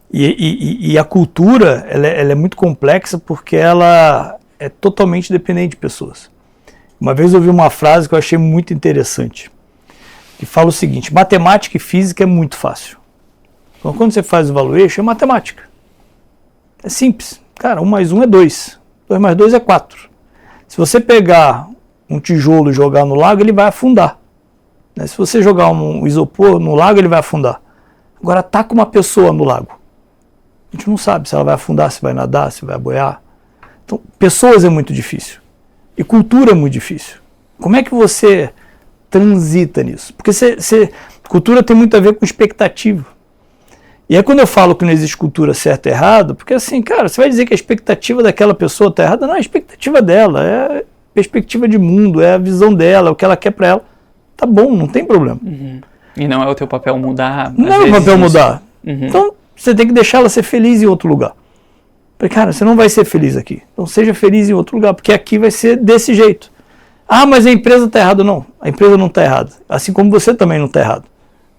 E a cultura, ela é muito complexa porque ela é totalmente dependente de pessoas. Uma vez eu ouvi uma frase que eu achei muito interessante, que fala o seguinte: matemática e física é muito fácil. Então, quando você faz o valuation, é matemática. É simples. Cara, 1 mais 1 é 2. 2 mais 2 é 4. Se você pegar um tijolo e jogar no lago, ele vai afundar. Né? Se você jogar um isopor no lago, ele vai afundar. Agora, taca uma pessoa no lago. A gente não sabe se ela vai afundar, se vai nadar, se vai boiar. Então, pessoas é muito difícil. E cultura é muito difícil. Como é que você transita nisso? Porque cultura tem muito a ver com expectativa. E aí quando eu falo que não existe cultura certa e errada, porque assim, cara, você vai dizer que a expectativa daquela pessoa está errada? Não, é a expectativa dela, é a perspectiva de mundo, é a visão dela, é o que ela quer para ela. Tá bom, não tem problema. Uhum. E não é o teu papel mudar. Não é o papel mudar. Uhum. Então você tem que deixar ela ser feliz em outro lugar. Porque, cara, você não vai ser feliz aqui. Então seja feliz em outro lugar, porque aqui vai ser desse jeito. Ah, mas a empresa está errada. Não, a empresa não está errada. Assim como você também não está errado.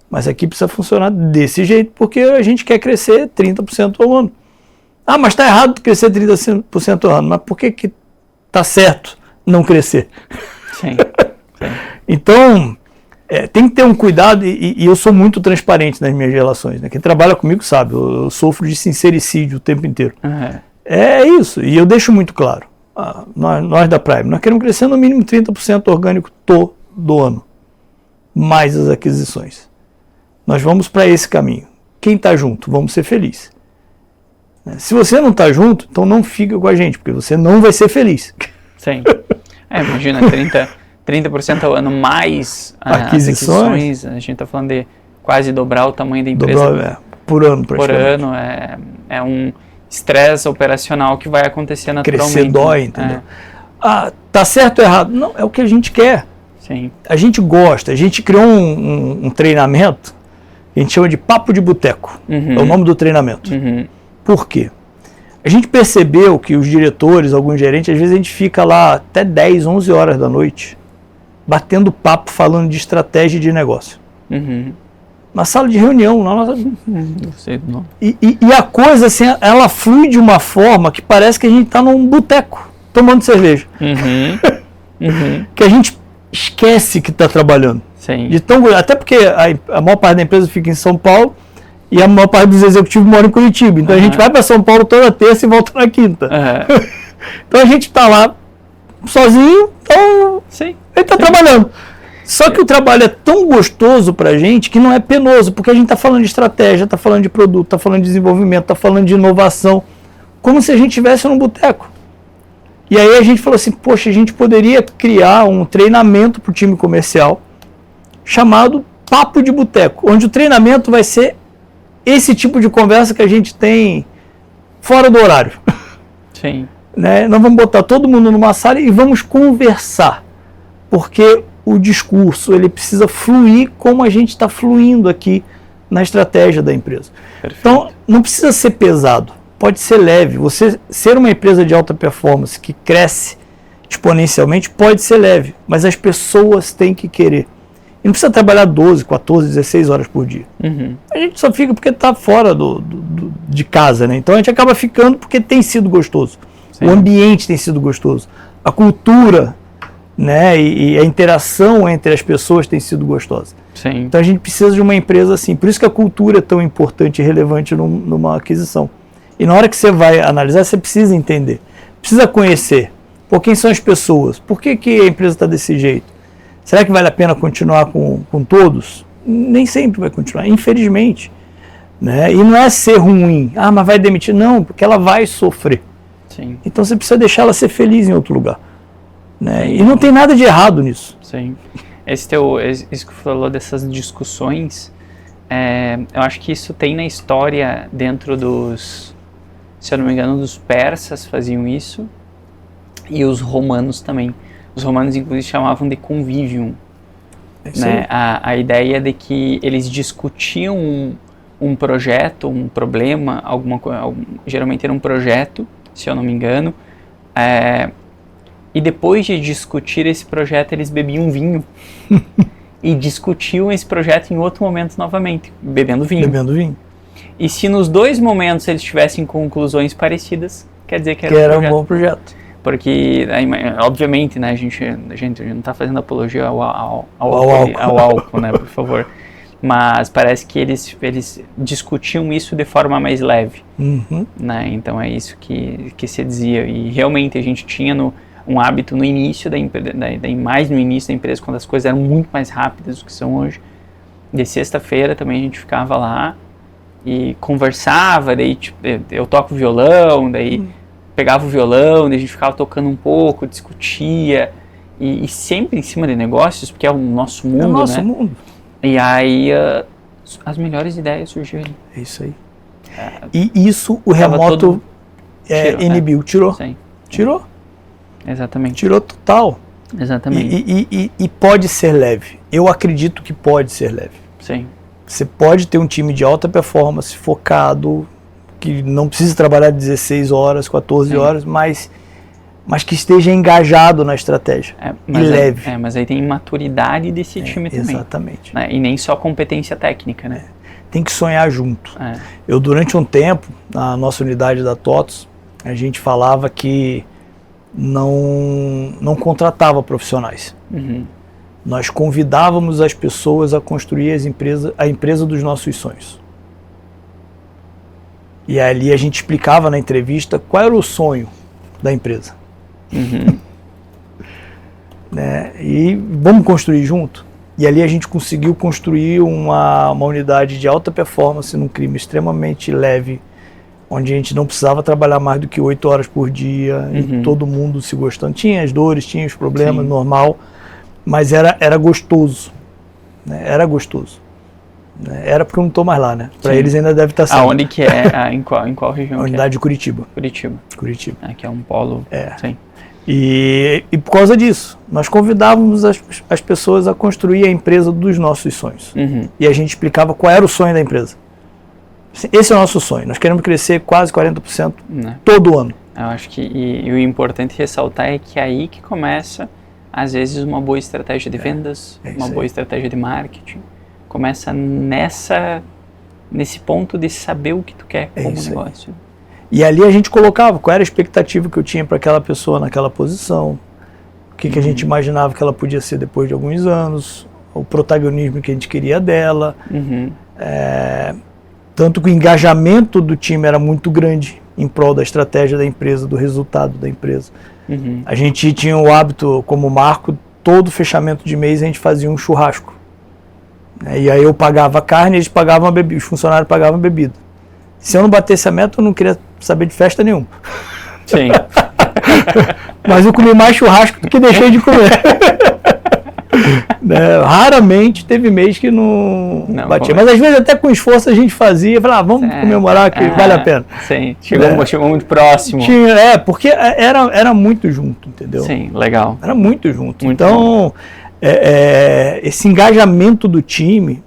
Mas aqui precisa funcionar desse jeito, porque a gente quer crescer 30% ao ano. Ah, mas está errado crescer 30% ao ano. Mas por que está certo não crescer? Sim. Então, tem que ter um cuidado, e eu sou muito transparente nas minhas relações. Né? Quem trabalha comigo sabe, eu sofro de sincericídio o tempo inteiro. Uhum. É isso, e eu deixo muito claro. Nós da Prime, nós queremos crescer no mínimo 30% orgânico todo ano, mais as aquisições. Nós vamos para esse caminho. Quem está junto, vamos ser felizes. Se você não está junto, então não fica com a gente, porque você não vai ser feliz. Sim. Imagina, 30% ao ano mais aquisições. A gente está falando de quase dobrar o tamanho da empresa. Por ano, praticamente. Por ano. É um estresse operacional que vai acontecer naturalmente. Crescer dói, entendeu? Tá certo ou errado? Não, é o que a gente quer. Sim. A gente gosta. A gente criou um treinamento, a gente chama de papo de boteco. Uhum. É o nome do treinamento. Uhum. Por quê? A gente percebeu que os diretores, alguns gerentes, às vezes a gente fica lá até 10, 11 horas da noite, batendo papo, falando de estratégia de negócio. Uhum. Na sala de reunião. Na nossa... Eu sei do nome. E a coisa, assim, ela flui de uma forma que parece que a gente está num boteco, tomando cerveja. Uhum. Uhum. Que a gente esquece que está trabalhando. Sim. Até porque a maior parte da empresa fica em São Paulo e a maior parte dos executivos mora em Curitiba. Então a gente vai para São Paulo toda terça e volta na quinta. Então a gente está lá sozinho, então sim. Ele está trabalhando. Só que o trabalho é tão gostoso para a gente que não é penoso, porque a gente está falando de estratégia, está falando de produto, está falando de desenvolvimento, está falando de inovação, como se a gente estivesse num boteco. E aí a gente falou assim, poxa, a gente poderia criar um treinamento para o time comercial chamado Papo de Boteco, onde o treinamento vai ser esse tipo de conversa que a gente tem fora do horário. Sim. Né? Nós vamos botar todo mundo numa sala e vamos conversar, porque o discurso ele precisa fluir como a gente está fluindo aqui na estratégia da empresa. Perfeito. Então, não precisa ser pesado, pode ser leve. Você ser uma empresa de alta performance que cresce exponencialmente pode ser leve, mas as pessoas têm que querer. E não precisa trabalhar 12, 14, 16 horas por dia. Uhum. A gente só fica porque está fora de casa, né? Então a gente acaba ficando porque tem sido gostoso. Sim. O ambiente tem sido gostoso. A cultura, né, e a interação entre as pessoas tem sido gostosa. Sim. Então a gente precisa de uma empresa assim. Por isso que a cultura é tão importante e relevante numa aquisição. E na hora que você vai analisar, você precisa entender. Precisa conhecer. Por quem são as pessoas? Por que a empresa está desse jeito? Será que vale a pena continuar com todos? Nem sempre vai continuar, infelizmente. Né? E não é ser ruim. Ah, mas vai demitir. Não, porque ela vai sofrer. Sim. Então você precisa deixar ela ser feliz em outro lugar. Né? E não tem nada de errado nisso. Sim. Isso que você falou dessas discussões, eu acho que isso tem na história dentro se eu não me engano, dos persas faziam isso e os romanos também. Os romanos, inclusive, chamavam de convivium. Né? A ideia de que eles discutiam um projeto, um problema, geralmente era um projeto, se eu não me engano, e depois de discutir esse projeto, eles bebiam vinho. e discutiam esse projeto em outro momento novamente, bebendo vinho. Bebendo vinho. E se nos dois momentos eles tivessem conclusões parecidas, quer dizer que Que era um bom projeto. Porque, obviamente, né, a gente não está fazendo apologia ao álcool. álcool, né, por favor. Mas parece que eles discutiam isso de forma mais leve, né? Então é isso que se dizia. E realmente a gente tinha um hábito no início mais no início da empresa, quando as coisas eram muito mais rápidas do que são hoje. De sexta-feira também a gente ficava lá e conversava, daí tipo, eu toco violão, daí pegava o violão, daí a gente ficava tocando um pouco, discutia, e sempre em cima de negócios, porque é o nosso mundo, né? É o nosso mundo. E aí as melhores ideias surgiram ali. É isso aí. E isso o remoto inibiu, tirou. Sim. Tirou. Exatamente. Tirou total. Exatamente. E pode ser leve. Eu acredito que pode ser leve. Sim. Você pode ter um time de alta performance, focado, que não precisa trabalhar 16 horas, 14 horas, mas que esteja engajado na estratégia e leve. Mas aí tem maturidade desse time também. Exatamente. Né? E nem só competência técnica, né? Tem que sonhar junto. Eu, durante um tempo, na nossa unidade da TOTOS, a gente falava que não contratava profissionais. Nós convidávamos as pessoas a construir a empresa dos nossos sonhos. E ali a gente explicava na entrevista qual era o sonho da empresa. Né? E vamos construir junto? E ali a gente conseguiu construir uma unidade de alta performance num clima extremamente leve, onde a gente não precisava trabalhar mais do que 8 horas por dia, e todo mundo se gostando. Tinha as dores, tinha os problemas, normal, mas era gostoso. Né? Era gostoso. Era porque eu não estou mais lá, né? Para eles ainda deve estar sendo. Aonde que é? Em qual região? A unidade de Curitiba. Curitiba. Que é um polo. Sim. E por causa disso, nós convidávamos as pessoas a construir a empresa dos nossos sonhos. E a gente explicava qual era o sonho da empresa. Esse é o nosso sonho. Nós queremos crescer quase 40% todo ano. Eu acho que e o importante ressaltar é que é aí que começa, às vezes, uma boa estratégia de vendas, uma boa estratégia de marketing. Começa nesse ponto de saber o que tu quer como negócio. E ali a gente colocava qual era a expectativa que eu tinha para aquela pessoa naquela posição, o que a gente imaginava que ela podia ser depois de alguns anos, o protagonismo que a gente queria dela. Tanto que o engajamento do time era muito grande em prol da estratégia da empresa, do resultado da empresa. A gente tinha o hábito, como marco, todo fechamento de mês a gente fazia um churrasco. E aí eu pagava carne e eles pagavam a bebida, os funcionários pagavam a bebida. Se eu não batesse a meta, eu não queria saber de festa nenhuma. Sim. Mas eu comi mais churrasco do que deixei de comer. Raramente teve mês que não batia. Mas às vezes até com esforço a gente fazia, falava, vamos comemorar que vale a pena. Sim, chegou muito próximo. Porque era muito junto, entendeu? Sim, legal. Era muito junto. Muito então, esse engajamento do time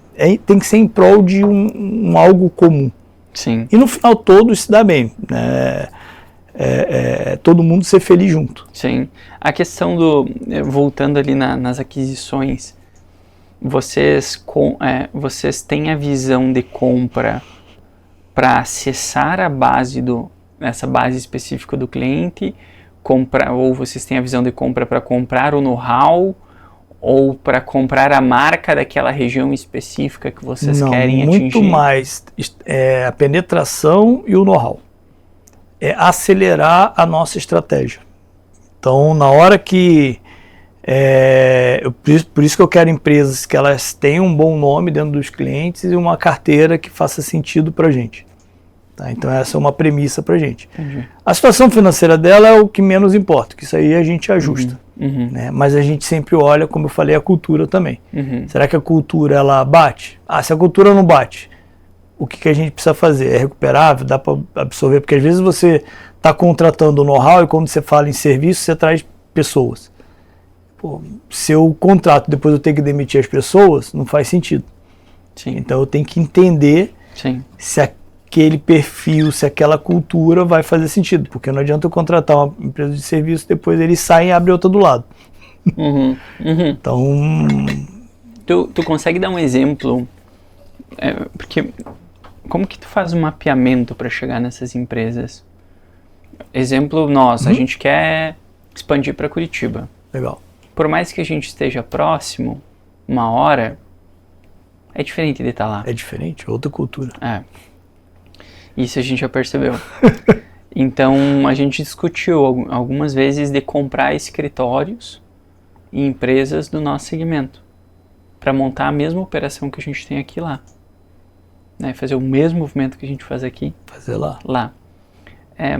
tem que ser em prol de um algo comum. Sim. E no final todos se dá bem, né? Todo mundo ser feliz junto. Sim. A questão voltando ali nas aquisições, vocês têm a visão de compra para acessar essa base específica do cliente, ou vocês têm a visão de compra para comprar o know-how, ou para comprar a marca daquela região específica que vocês querem atingir? Muito mais a penetração e o know-how. Acelerar a nossa estratégia. Então, na hora que... por isso que eu quero empresas que elas tenham um bom nome dentro dos clientes e uma carteira que faça sentido para a gente. Tá? Então, essa é uma premissa para a gente. Entendi. A situação financeira dela é o que menos importa, que isso aí a gente ajusta. Né? Mas a gente sempre olha, como eu falei, a cultura também. Será que a cultura ela bate? Se a cultura não bate, o que a gente precisa fazer? É recuperável? Dá para absorver? Porque às vezes você está contratando o know-how e quando você fala em serviço, você traz pessoas. Se eu contrato depois eu tenho que demitir as pessoas, não faz sentido. Sim. Então eu tenho que entender se aquele perfil, se aquela cultura vai fazer sentido. Porque não adianta eu contratar uma empresa de serviço, depois eles saem e abrem outra do lado. Então, Tu consegue dar um exemplo? Porque como que tu faz um mapeamento para chegar nessas empresas? Exemplo nosso, a gente quer expandir para Curitiba. Legal. Por mais que a gente esteja próximo, 1 hora, é diferente de estar lá. É diferente, outra cultura. Isso a gente já percebeu. Então, a gente discutiu algumas vezes de comprar escritórios e empresas do nosso segmento para montar a mesma operação que a gente tem aqui lá. Né? Fazer o mesmo movimento que a gente faz aqui. Fazer lá.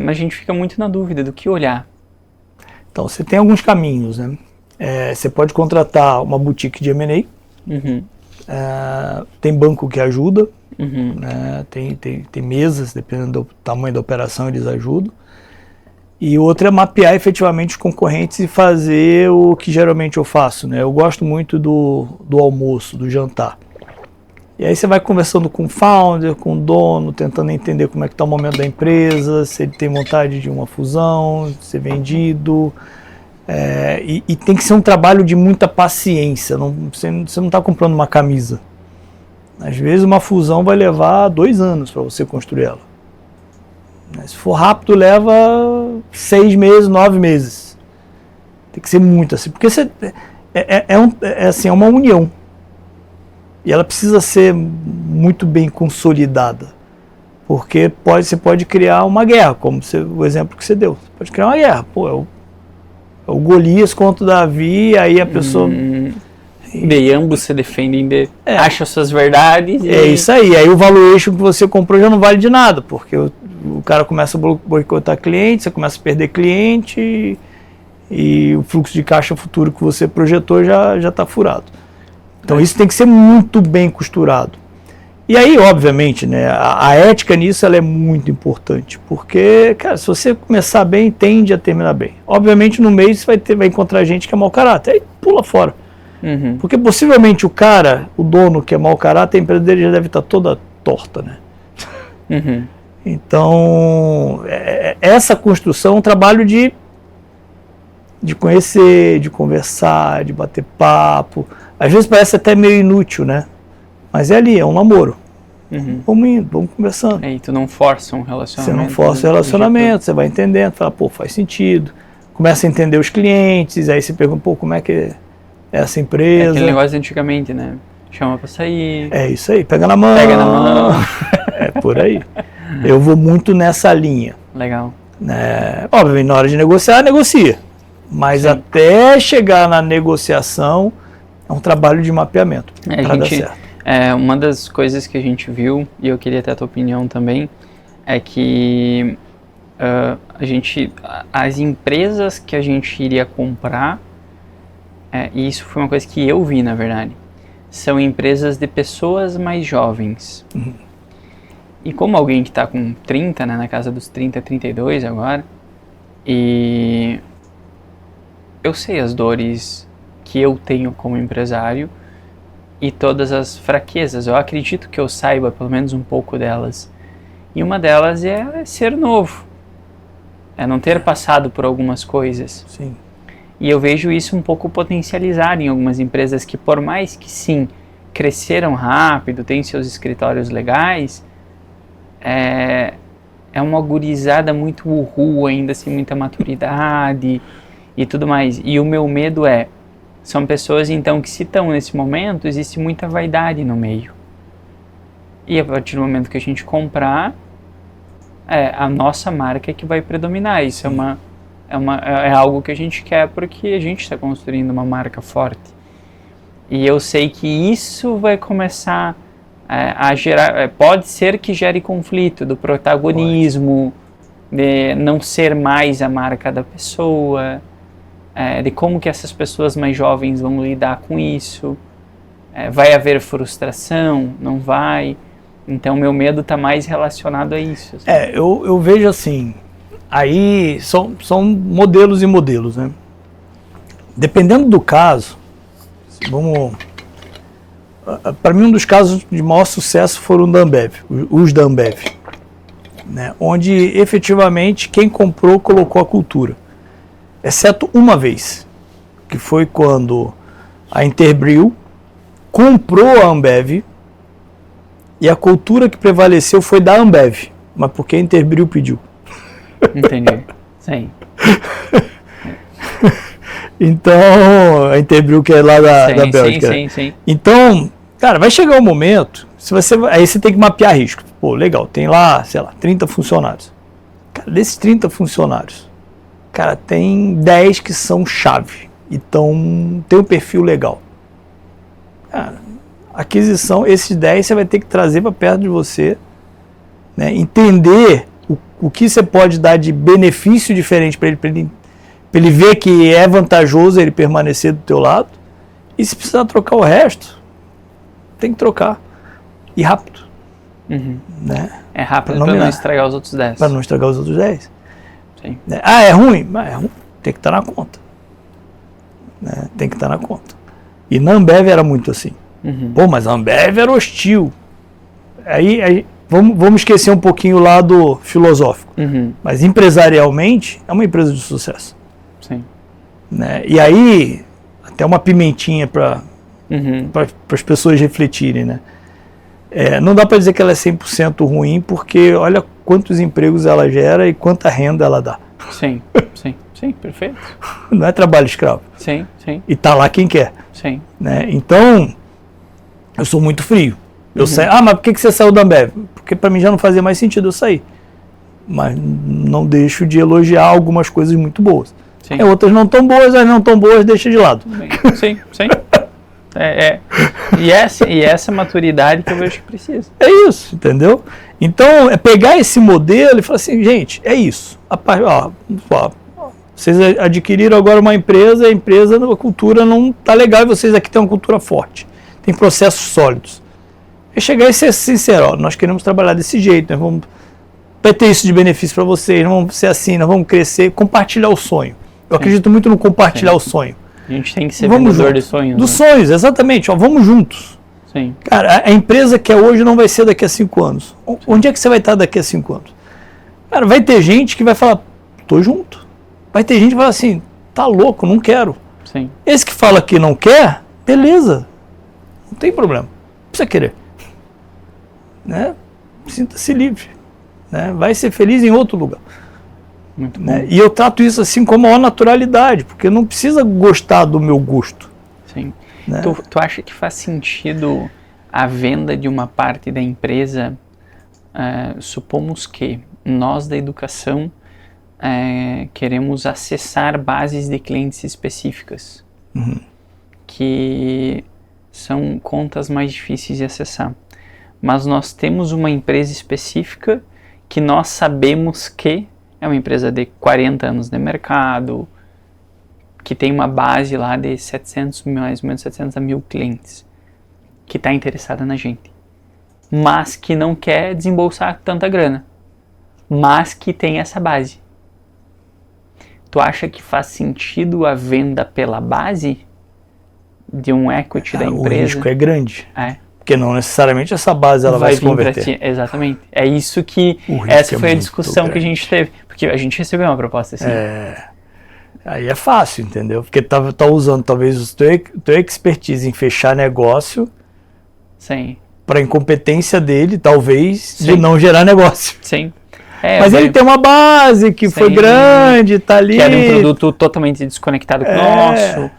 Mas a gente fica muito na dúvida do que olhar. Então, você tem alguns caminhos, né? Você pode contratar uma boutique de M&A. Tem banco que ajuda. Né? Tem mesas, dependendo do tamanho da operação, eles ajudam. E outra é mapear efetivamente os concorrentes e fazer o que geralmente eu faço, né? Eu gosto muito do almoço, do jantar. E aí você vai conversando com o founder, com o dono, tentando entender como é que está o momento da empresa, se ele tem vontade de uma fusão, de ser vendido. E tem que ser um trabalho de muita paciência, você não está comprando uma camisa. Às vezes uma fusão vai levar 2 anos para você construir ela. Se for rápido, leva 6 meses, 9 meses. Tem que ser muito assim, porque é uma união. E ela precisa ser muito bem consolidada. Porque você pode criar uma guerra, como o exemplo que você deu. Você pode criar uma guerra. É o Golias contra o Davi, aí a pessoa... De ambos se defendem, acham suas verdades. É isso aí. Aí o valuation que você comprou já não vale de nada, porque o cara começa a boicotar cliente, você começa a perder cliente e o fluxo de caixa futuro que você projetou já está furado. Então isso tem que ser muito bem costurado. E aí, obviamente, né, a ética nisso ela é muito importante, porque, cara, se você começar bem, tende a terminar bem. Obviamente no meio você vai encontrar gente que é mau caráter, aí pula fora. Porque possivelmente o dono que é mau caráter, a empresa dele já deve estar toda torta, né? Então, essa construção é um trabalho de conhecer, de conversar, de bater papo. Às vezes parece até meio inútil, né? Mas é um namoro. Vamos indo, vamos conversando. E tu não força um relacionamento. Você não força o relacionamento, você vai entendendo, fala, faz sentido. Começa a entender os clientes, aí você pergunta, como é que é essa empresa? É aquele negócio de antigamente, né? Chama pra sair. É isso aí, pega na mão. É por aí. Eu vou muito nessa linha. Legal. Obviamente, na hora de negociar, negocia. Mas até chegar na negociação, é um trabalho de mapeamento para dar certo. Uma das coisas que a gente viu, e eu queria ter a tua opinião também, é que as empresas que a gente iria comprar, e isso foi uma coisa que eu vi, na verdade, são empresas de pessoas mais jovens. E como alguém que está com 30, né, na casa dos 30, 32 agora, e eu sei as dores que eu tenho como empresário e todas as fraquezas. Eu acredito que eu saiba pelo menos um pouco delas. E uma delas é ser novo. É não ter passado por algumas coisas. Sim. E eu vejo isso um pouco potencializado em algumas empresas que, por mais que sim, cresceram rápido, têm seus escritórios legais, é uma gurizada muito ainda sem muita maturidade e tudo mais. E o meu medo são pessoas então que, se estão nesse momento, existe muita vaidade no meio. E a partir do momento que a gente comprar, a nossa marca é que vai predominar. Isso é algo que a gente quer, porque a gente está construindo uma marca forte. E eu sei que isso vai começar a gerar, pode ser que gere conflito do protagonismo, de não ser mais a marca da pessoa, de como que essas pessoas mais jovens vão lidar com isso. Vai haver frustração? Não vai? Então meu medo está mais relacionado a isso. Eu vejo assim, aí são modelos e modelos, né? Dependendo do caso, para mim um dos casos de maior sucesso foram os da Ambev, né? Onde efetivamente quem comprou colocou a cultura, exceto uma vez, que foi quando a Interbrew comprou a Ambev e a cultura que prevaleceu foi da Ambev, mas porque a Interbril pediu. Entendi. Sim. Então, a Interbril que é lá da Bélgica. Sim. Então, cara, vai chegar um momento, aí você tem que mapear risco. Pô, legal, tem lá, sei lá, 30 funcionários. Cara, desses 30 funcionários, cara, tem 10 que são chave. Então, tem um perfil legal. Cara, aquisição, esses 10 você vai ter que trazer para perto de você, né? Entender o que você pode dar de benefício diferente para ele ver que é vantajoso ele permanecer do teu lado. E se precisar trocar o resto, tem que trocar. E rápido. Né? É rápido para não estragar os outros 10. Para não estragar os outros 10. Sim. Ah, é ruim? Mas é ruim. Tem que estar na conta. Né? Tem que estar na conta. E na Ambev era muito assim. Pô, mas a Ambev era hostil. Aí vamos esquecer um pouquinho o lado filosófico. Mas empresarialmente é uma empresa de sucesso. Sim. Né? E aí, até uma pimentinha para as pessoas refletirem, né? Não dá para dizer que ela é 100% ruim, porque olha quantos empregos ela gera e quanta renda ela dá. Sim, perfeito. Não é trabalho escravo. Sim. E tá lá quem quer. Sim. Né? Então, eu sou muito frio. Eu saí, mas por que você saiu da Ambev? Porque para mim já não fazia mais sentido eu sair. Mas não deixo de elogiar algumas coisas muito boas. Sim. Outras não tão boas, as não tão boas deixa de lado. Sim. E essa maturidade que eu vejo que precisa. É isso, entendeu? Então, é pegar esse modelo e falar assim, gente, é isso. Vocês adquiriram agora uma empresa, a empresa, a cultura não tá legal e vocês aqui têm uma cultura forte. Tem processos sólidos. É chegar e ser sincero, nós queremos trabalhar desse jeito, vai ter isso de benefício para vocês, nós vamos ser assim, nós vamos crescer, compartilhar o sonho. Eu acredito muito no compartilhar o sonho. A gente tem que ser vendedor de sonhos. Dos sonhos, exatamente. Vamos juntos. Sim. Cara, a empresa que é hoje não vai ser daqui a 5 anos. Onde é que você vai estar daqui a 5 anos? Cara, vai ter gente que vai falar, tô junto. Vai ter gente que vai falar assim, tá louco, não quero. Sim. Esse que fala que não quer, beleza. Não tem problema. Não precisa querer. Né? Sinta-se livre. Né? Vai ser feliz em outro lugar. Muito bom. Né? E eu trato isso assim com a maior naturalidade, porque não precisa gostar do meu gosto. Sim. Né? Tu acha que faz sentido a venda de uma parte da empresa? Supomos que nós da educação queremos acessar bases de clientes específicas, que são contas mais difíceis de acessar. Mas nós temos uma empresa específica que nós sabemos que é uma empresa de 40 anos de mercado, que tem uma base lá de mais ou menos 700 mil clientes, que está interessada na gente, mas que não quer desembolsar tanta grana, mas que tem essa base. Tu acha que faz sentido a venda pela base de um equity da empresa? O risco é grande. Porque não necessariamente essa base ela vai se converter. Exatamente. É isso que... Essa foi a discussão grande que a gente teve. Porque a gente recebeu uma proposta assim. Aí é fácil, entendeu? Porque tá usando talvez o teu expertise em fechar negócio para incompetência dele, talvez, de não gerar negócio. Sim. Mas ele tem uma base que foi grande, tá ali. Que era um produto totalmente desconectado com o nosso.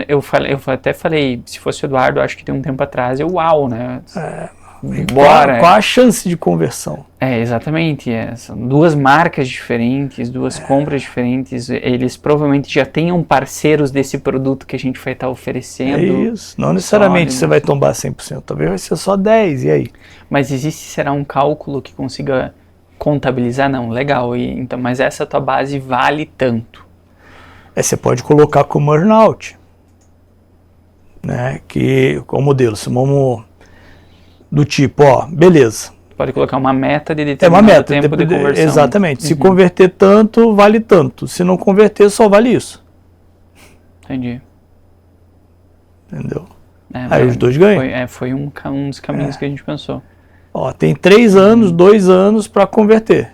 Eu até falei, se fosse o Eduardo, acho que tem um tempo atrás, né? Bora. Qual a chance de conversão? Exatamente. São duas marcas diferentes, duas compras diferentes. Eles provavelmente já tenham parceiros desse produto que a gente vai estar oferecendo. É isso. Não necessariamente você vai tombar 100%, talvez vai ser só 10%, e aí? Mas será um cálculo que consiga contabilizar? Não, legal. Então, mas essa tua base vale tanto. Você pode colocar como earnout, né? Que o modelo, se vamos do tipo, beleza. Pode colocar uma meta de determinado tempo de conversão. Exatamente. Se converter tanto, vale tanto. Se não converter, só vale isso. Entendi. Entendeu? Aí os dois ganham. Foi um dos caminhos que a gente pensou. Tem 3 anos, 2 anos para converter.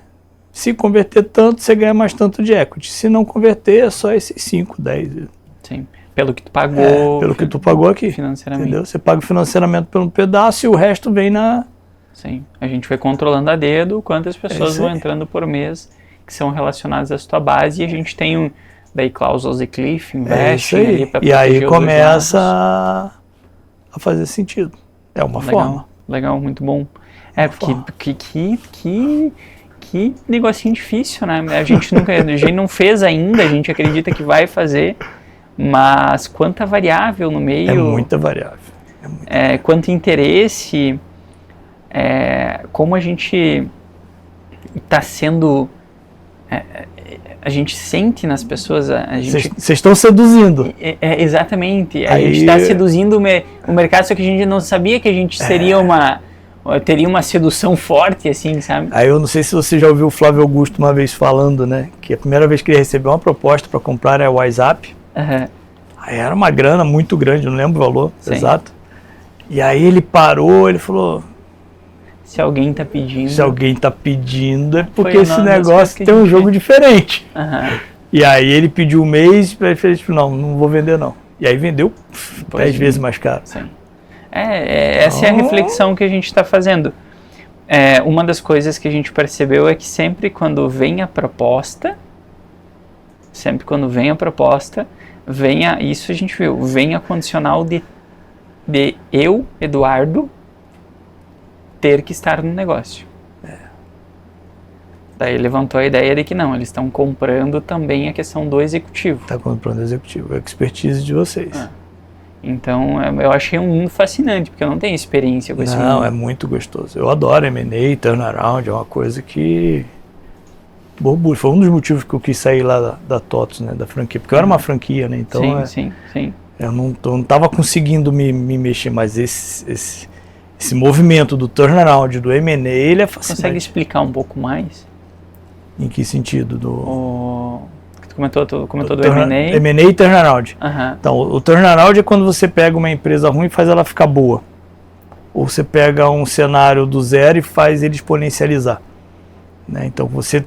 Se converter tanto, você ganha mais tanto de equity. Se não converter, é só esses 5, 10. Sim. Pelo que tu pagou. Pelo que tu pagou aqui. Financeiramente. Entendeu? Você paga o financiamento por um pedaço e o resto vem na... Sim. A gente vai controlando a dedo quantas pessoas vão aí. entrando por mês que são relacionadas à sua base, e a gente tem daí cláusulas de cliff, investe ali para proteger. E aí começa a fazer sentido. É uma forma. Legal, muito bom. Porque que negocinho difícil, né? A gente não fez ainda, a gente acredita que vai fazer, mas quanta variável no meio. É muita variável. Quanto interesse, como a gente está sendo... a gente sente nas pessoas... Vocês estão seduzindo. Exatamente. A gente está seduzindo o mercado, só que a gente não sabia que a gente teria uma sedução forte, assim, sabe? Aí eu não sei se você já ouviu o Flávio Augusto uma vez falando, né? Que a primeira vez que ele recebeu uma proposta para comprar era o WhatsApp. Aí era uma grana muito grande, não lembro o valor exato. E aí ele parou, ele falou... Se alguém está pedindo... Se alguém está pedindo é porque esse negócio tem um jogo diferente. E aí ele pediu um mês, ele fez, não vou vender não. E aí vendeu 10 vezes mais caro. Sim. Essa é a reflexão que a gente está fazendo. Uma das coisas que a gente percebeu é que sempre quando vem a proposta, isso a gente viu, vem a condicional de eu, Eduardo, ter que estar no negócio. Daí levantou a ideia de que não, eles estão comprando também a questão do executivo. Está comprando o executivo, a expertise de vocês. Então, eu achei um mundo fascinante, porque eu não tenho experiência com esse mundo. Não, é muito gostoso. Eu adoro M&A, turnaround, é uma coisa que... Foi um dos motivos que eu quis sair lá da TOTVS, né, da franquia, porque eu era uma franquia, né, então... Sim. Eu não estava conseguindo me mexer, mas esse movimento do turnaround, do M&A, ele é fascinante. Consegue explicar um pouco mais? Em que sentido? Tu comentou do M&A? M&A e turnaround. Então, o turnaround é quando você pega uma empresa ruim e faz ela ficar boa. Ou você pega um cenário do zero e faz ele exponencializar. Né? Então, você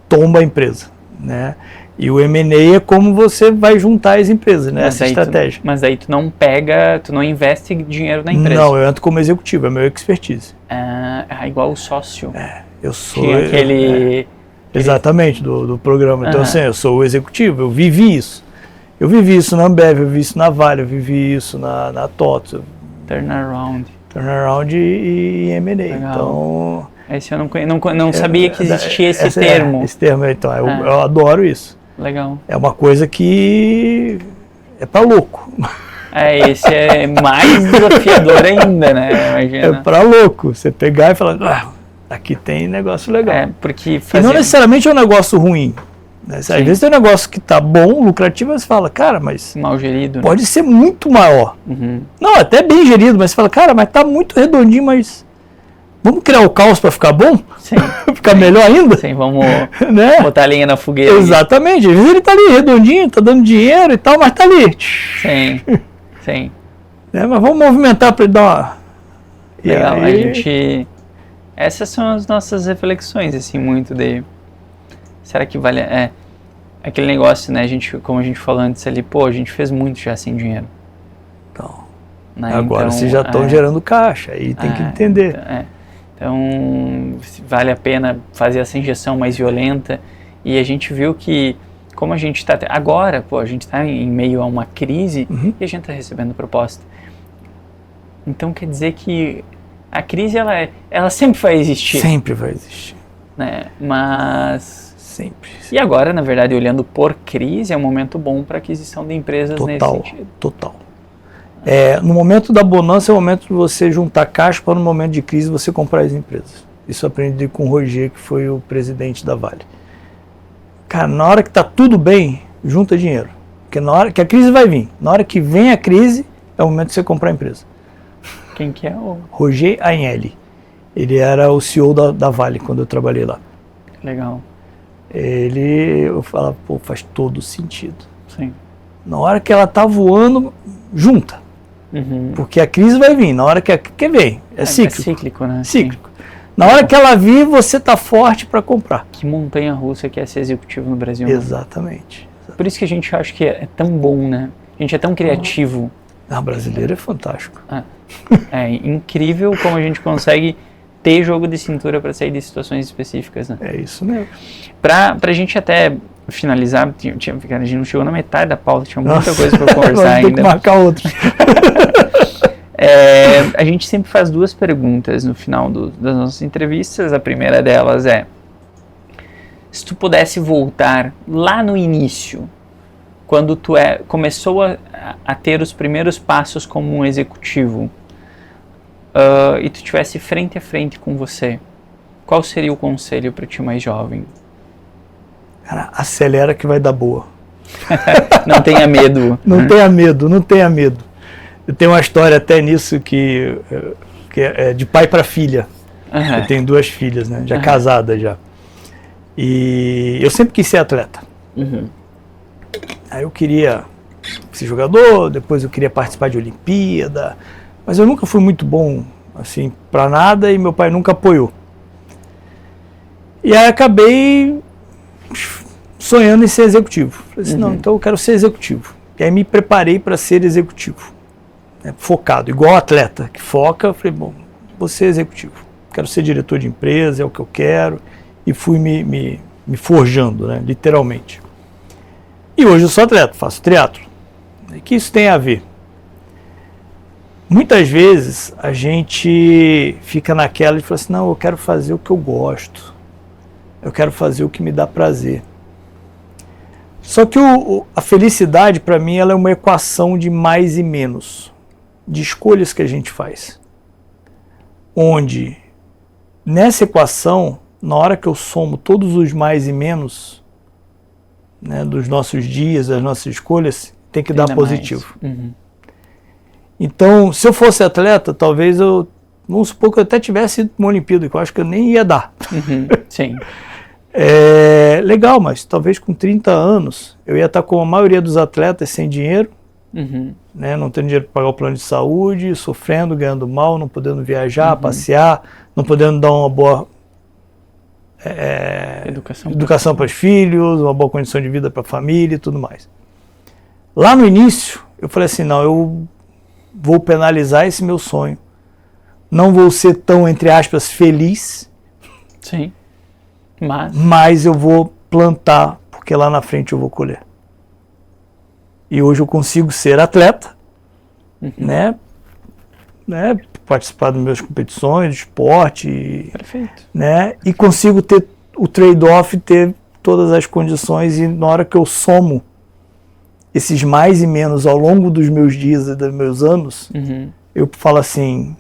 tomba a empresa. Né? E o M&A é como você vai juntar as empresas, né? Essa estratégia. Mas aí tu não investe dinheiro na empresa. Não, eu entro como executivo, é meu expertise. Igual o sócio. Eu sou... Exatamente, do programa. Então, assim, eu sou o executivo, eu vivi isso. Eu vivi isso na Ambev, eu vivi isso na Vale, eu vivi isso na TOTVS. Turnaround e M&A. Então... Esse eu não sabia que existia esse termo. Esse termo, então, eu adoro isso. Legal. É uma coisa que é pra louco. Esse é mais desafiador ainda, né? Imagina. É pra louco. Você pegar e falar, aqui tem negócio legal. Porque e não necessariamente é um negócio ruim. Né? Às vezes tem um negócio que tá bom, lucrativo, você fala, cara, mas... Mal gerido. Pode ser muito maior. Não, até bem gerido, mas você fala, cara, mas tá muito redondinho, mas... Vamos criar o caos para ficar bom? Sim. Ficar melhor ainda? Sim, vamos né? botar a lenha na fogueira. Exatamente. Às vezes ele tá ali redondinho, tá dando dinheiro e tal, mas tá ali. Sim. Mas vamos movimentar para ele dar uma... Legal, aí... Essas são as nossas reflexões, assim, muito de... Será que vale... aquele negócio, né, como a gente falou antes ali, a gente fez muito já sem dinheiro. Então, agora então, vocês já estão gerando caixa, aí tem que entender. Então, vale a pena fazer essa injeção mais violenta. E a gente viu que, como a gente está... Agora, a gente está em meio a uma crise e a gente está recebendo proposta. Então, quer dizer que a crise, ela sempre vai existir. Sempre vai existir. Né? Mas... Sempre. E agora, na verdade, olhando por crise, é um momento bom para aquisição de empresas nesse sentido. Total. No momento da bonança é o momento de você juntar caixa para no momento de crise você comprar as empresas. Isso eu aprendi com o Roger, que foi o presidente da Vale. Cara, na hora que está tudo bem, junta dinheiro. Porque na hora que a crise vai vir, na hora que vem a crise, é o momento de você comprar a empresa. Quem que é o... Roger Agnelli. Ele era o CEO da Vale quando eu trabalhei lá. Legal. Eu falava, faz todo sentido. Sim. Na hora que ela tá voando, junta. Porque a crise vai vir, na hora que vem. É cíclico. É cíclico, né? Cíclico. Na hora que ela vir, você tá forte para comprar. Que montanha russa que é ser executivo no Brasil. Exatamente. Por isso que a gente acha que é tão bom, né? A gente é tão criativo. Brasileiro é fantástico. É incrível como a gente consegue ter jogo de cintura para sair de situações específicas, né? É isso mesmo. Pra gente até finalizar, a gente não chegou na metade da pauta, tinha muita coisa para conversar ainda. Tem que marcar outro. A gente sempre faz 2 perguntas no final das nossas entrevistas. A primeira delas é: se tu pudesse voltar lá no início, quando tu começou a ter os primeiros passos como um executivo, e tu estivesse frente a frente com você, qual seria o conselho para ti mais jovem? Cara, acelera que vai dar boa. Não tenha medo. Não tenha medo, não tenha medo. Eu tenho uma história até nisso que é de pai para filha. Eu tenho 2 filhas, né? Já casadas já. E eu sempre quis ser atleta. Aí eu queria ser jogador, depois eu queria participar de Olimpíada, mas eu nunca fui muito bom assim para nada e meu pai nunca apoiou. E aí acabei sonhando em ser executivo. Falei assim, não, então eu quero ser executivo. E aí me preparei para ser executivo, focado, igual atleta que foca. Eu falei, bom, vou ser executivo, quero ser diretor de empresa, é o que eu quero, e fui me forjando, né, literalmente. E hoje eu sou atleta, faço triatlo. O que isso tem a ver? Muitas vezes a gente fica naquela e fala assim, não, eu quero fazer o que eu gosto, eu quero fazer o que me dá prazer. Só que a felicidade, para mim, ela é uma equação de mais e menos, de escolhas que a gente faz. Onde, nessa equação, na hora que eu somo todos os mais e menos, né, dos nossos dias, das nossas escolhas, tem que dar positivo. Então, se eu fosse atleta, talvez vamos supor que eu até tivesse ido para uma Olimpíada, que eu acho que eu nem ia dar. Sim. Legal, mas talvez com 30 anos eu ia estar com a maioria dos atletas sem dinheiro, né, não tendo dinheiro para pagar o plano de saúde, sofrendo, ganhando mal, não podendo viajar, passear, não podendo dar uma boa educação para os filhos, uma boa condição de vida para a família e tudo mais. Lá no início, eu falei assim, não, eu vou penalizar esse meu sonho, não vou ser tão, entre aspas, feliz, sim, mas eu vou plantar, porque lá na frente eu vou colher. E hoje eu consigo ser atleta, né, participar das minhas competições, de esporte, perfeito, né, e consigo ter o trade-off, ter todas as condições, e na hora que eu somo esses mais e menos ao longo dos meus dias e dos meus anos, eu falo assim,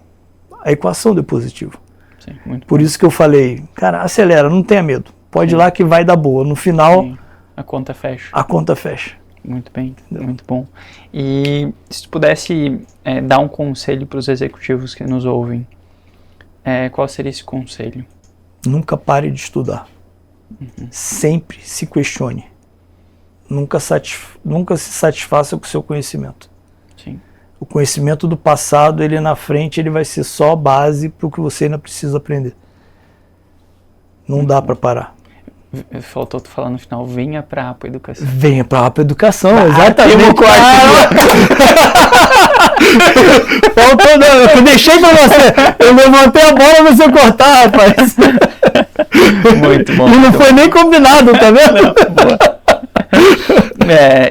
a equação deu positivo. Sim, muito Por bom. isso que eu falei, cara, acelera, não tenha medo, pode ir lá que vai dar boa, no final a conta fecha. A conta fecha. Muito bem, muito bom. E se tu pudesse dar um conselho para os executivos que nos ouvem, qual seria esse conselho? Nunca pare de estudar. Sempre se questione. Nunca se satisfaça com o seu conhecimento. Sim. O conhecimento do passado, ele na frente, ele vai ser só base para o que você ainda precisa aprender. Não dá para parar. Faltou tu falar no final, venha para a Apo Educação. Venha para a Apo Educação, exatamente. Faltou, não, eu deixei para você. Eu levantei a bola, você cortar, rapaz. Muito bom. E não foi nem combinado, tá vendo? Não, boa.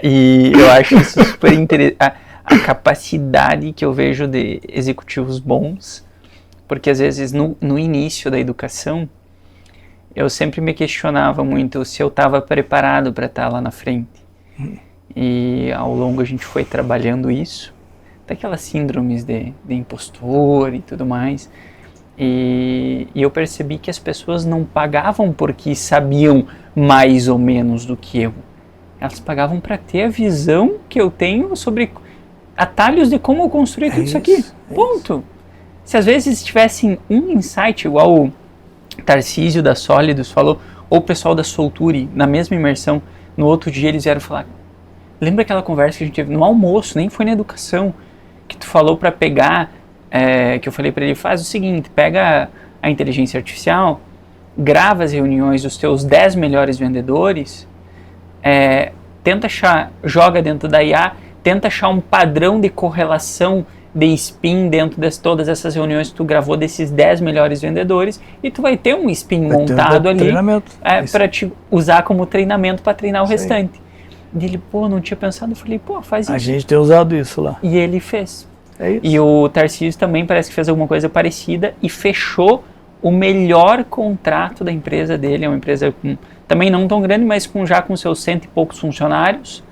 E eu acho isso super interessante, a capacidade que eu vejo de executivos bons, porque às vezes no início da educação, eu sempre me questionava muito se eu estava preparado para estar lá na frente. E ao longo a gente foi trabalhando isso, daquelas síndromes de impostor e tudo mais. E eu percebi que as pessoas não pagavam porque sabiam mais ou menos do que eu. Elas pagavam para ter a visão que eu tenho sobre atalhos de como eu construir tudo isso aqui. Ponto. Se às vezes tivessem um insight, igual o Tarcísio da Sólidos falou, ou o pessoal da Solturi, na mesma imersão, no outro dia eles vieram falar, lembra aquela conversa que a gente teve no almoço, nem foi na educação, que tu falou para pegar, que eu falei para ele, faz o seguinte, pega a inteligência artificial, grava as reuniões dos teus 10 melhores vendedores, tenta achar, joga dentro da IA, tenta achar um padrão de correlação de spin dentro de todas essas reuniões que tu gravou desses 10 melhores vendedores, e tu vai ter um spin montado ali para te usar como treinamento para treinar o restante. E ele, pô, não tinha pensado. Eu falei, pô, faz isso. A gente tem usado isso lá. E ele fez. É isso. E o Tarcísio também parece que fez alguma coisa parecida e fechou o melhor contrato da empresa dele. É uma empresa também não tão grande, mas já com seus 100 e poucos funcionários,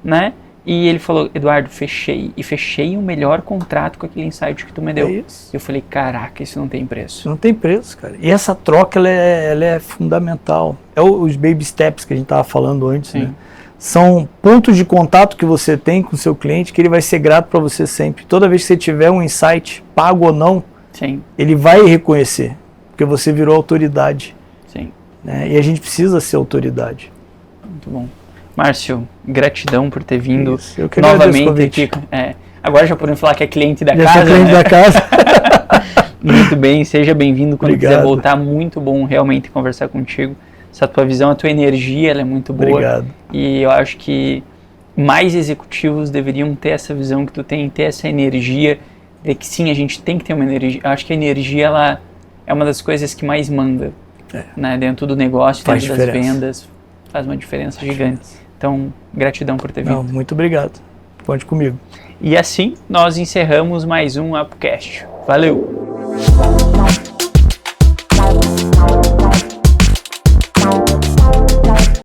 né? E ele falou, Eduardo, fechei o melhor contrato com aquele insight que tu me deu. É isso. Eu falei, caraca, isso não tem preço. Não tem preço, cara. E essa troca, ela é fundamental. É os baby steps que a gente estava falando antes, né? São pontos de contato que você tem com o seu cliente que ele vai ser grato para você sempre. Toda vez que você tiver um insight, pago ou não, ele vai reconhecer, porque você virou autoridade. Sim. Né? E a gente precisa ser autoridade. Muito bom. Márcio, gratidão por ter vindo. Isso, eu que novamente aqui. Agora já podemos falar que é cliente da casa. Cliente da casa. Muito bem, seja bem-vindo quando quiser voltar. Muito bom realmente conversar contigo. Essa tua visão, a tua energia, ela é muito boa. Obrigado. E eu acho que mais executivos deveriam ter essa visão que tu tem, ter essa energia de que sim, a gente tem que ter uma energia. Eu acho que a energia, ela é uma das coisas que mais manda, né, dentro do negócio, dentro das vendas. Faz uma diferença gigante. Então, gratidão por ter vindo. Muito obrigado. Conte comigo. E assim, nós encerramos mais um Upcast. Valeu!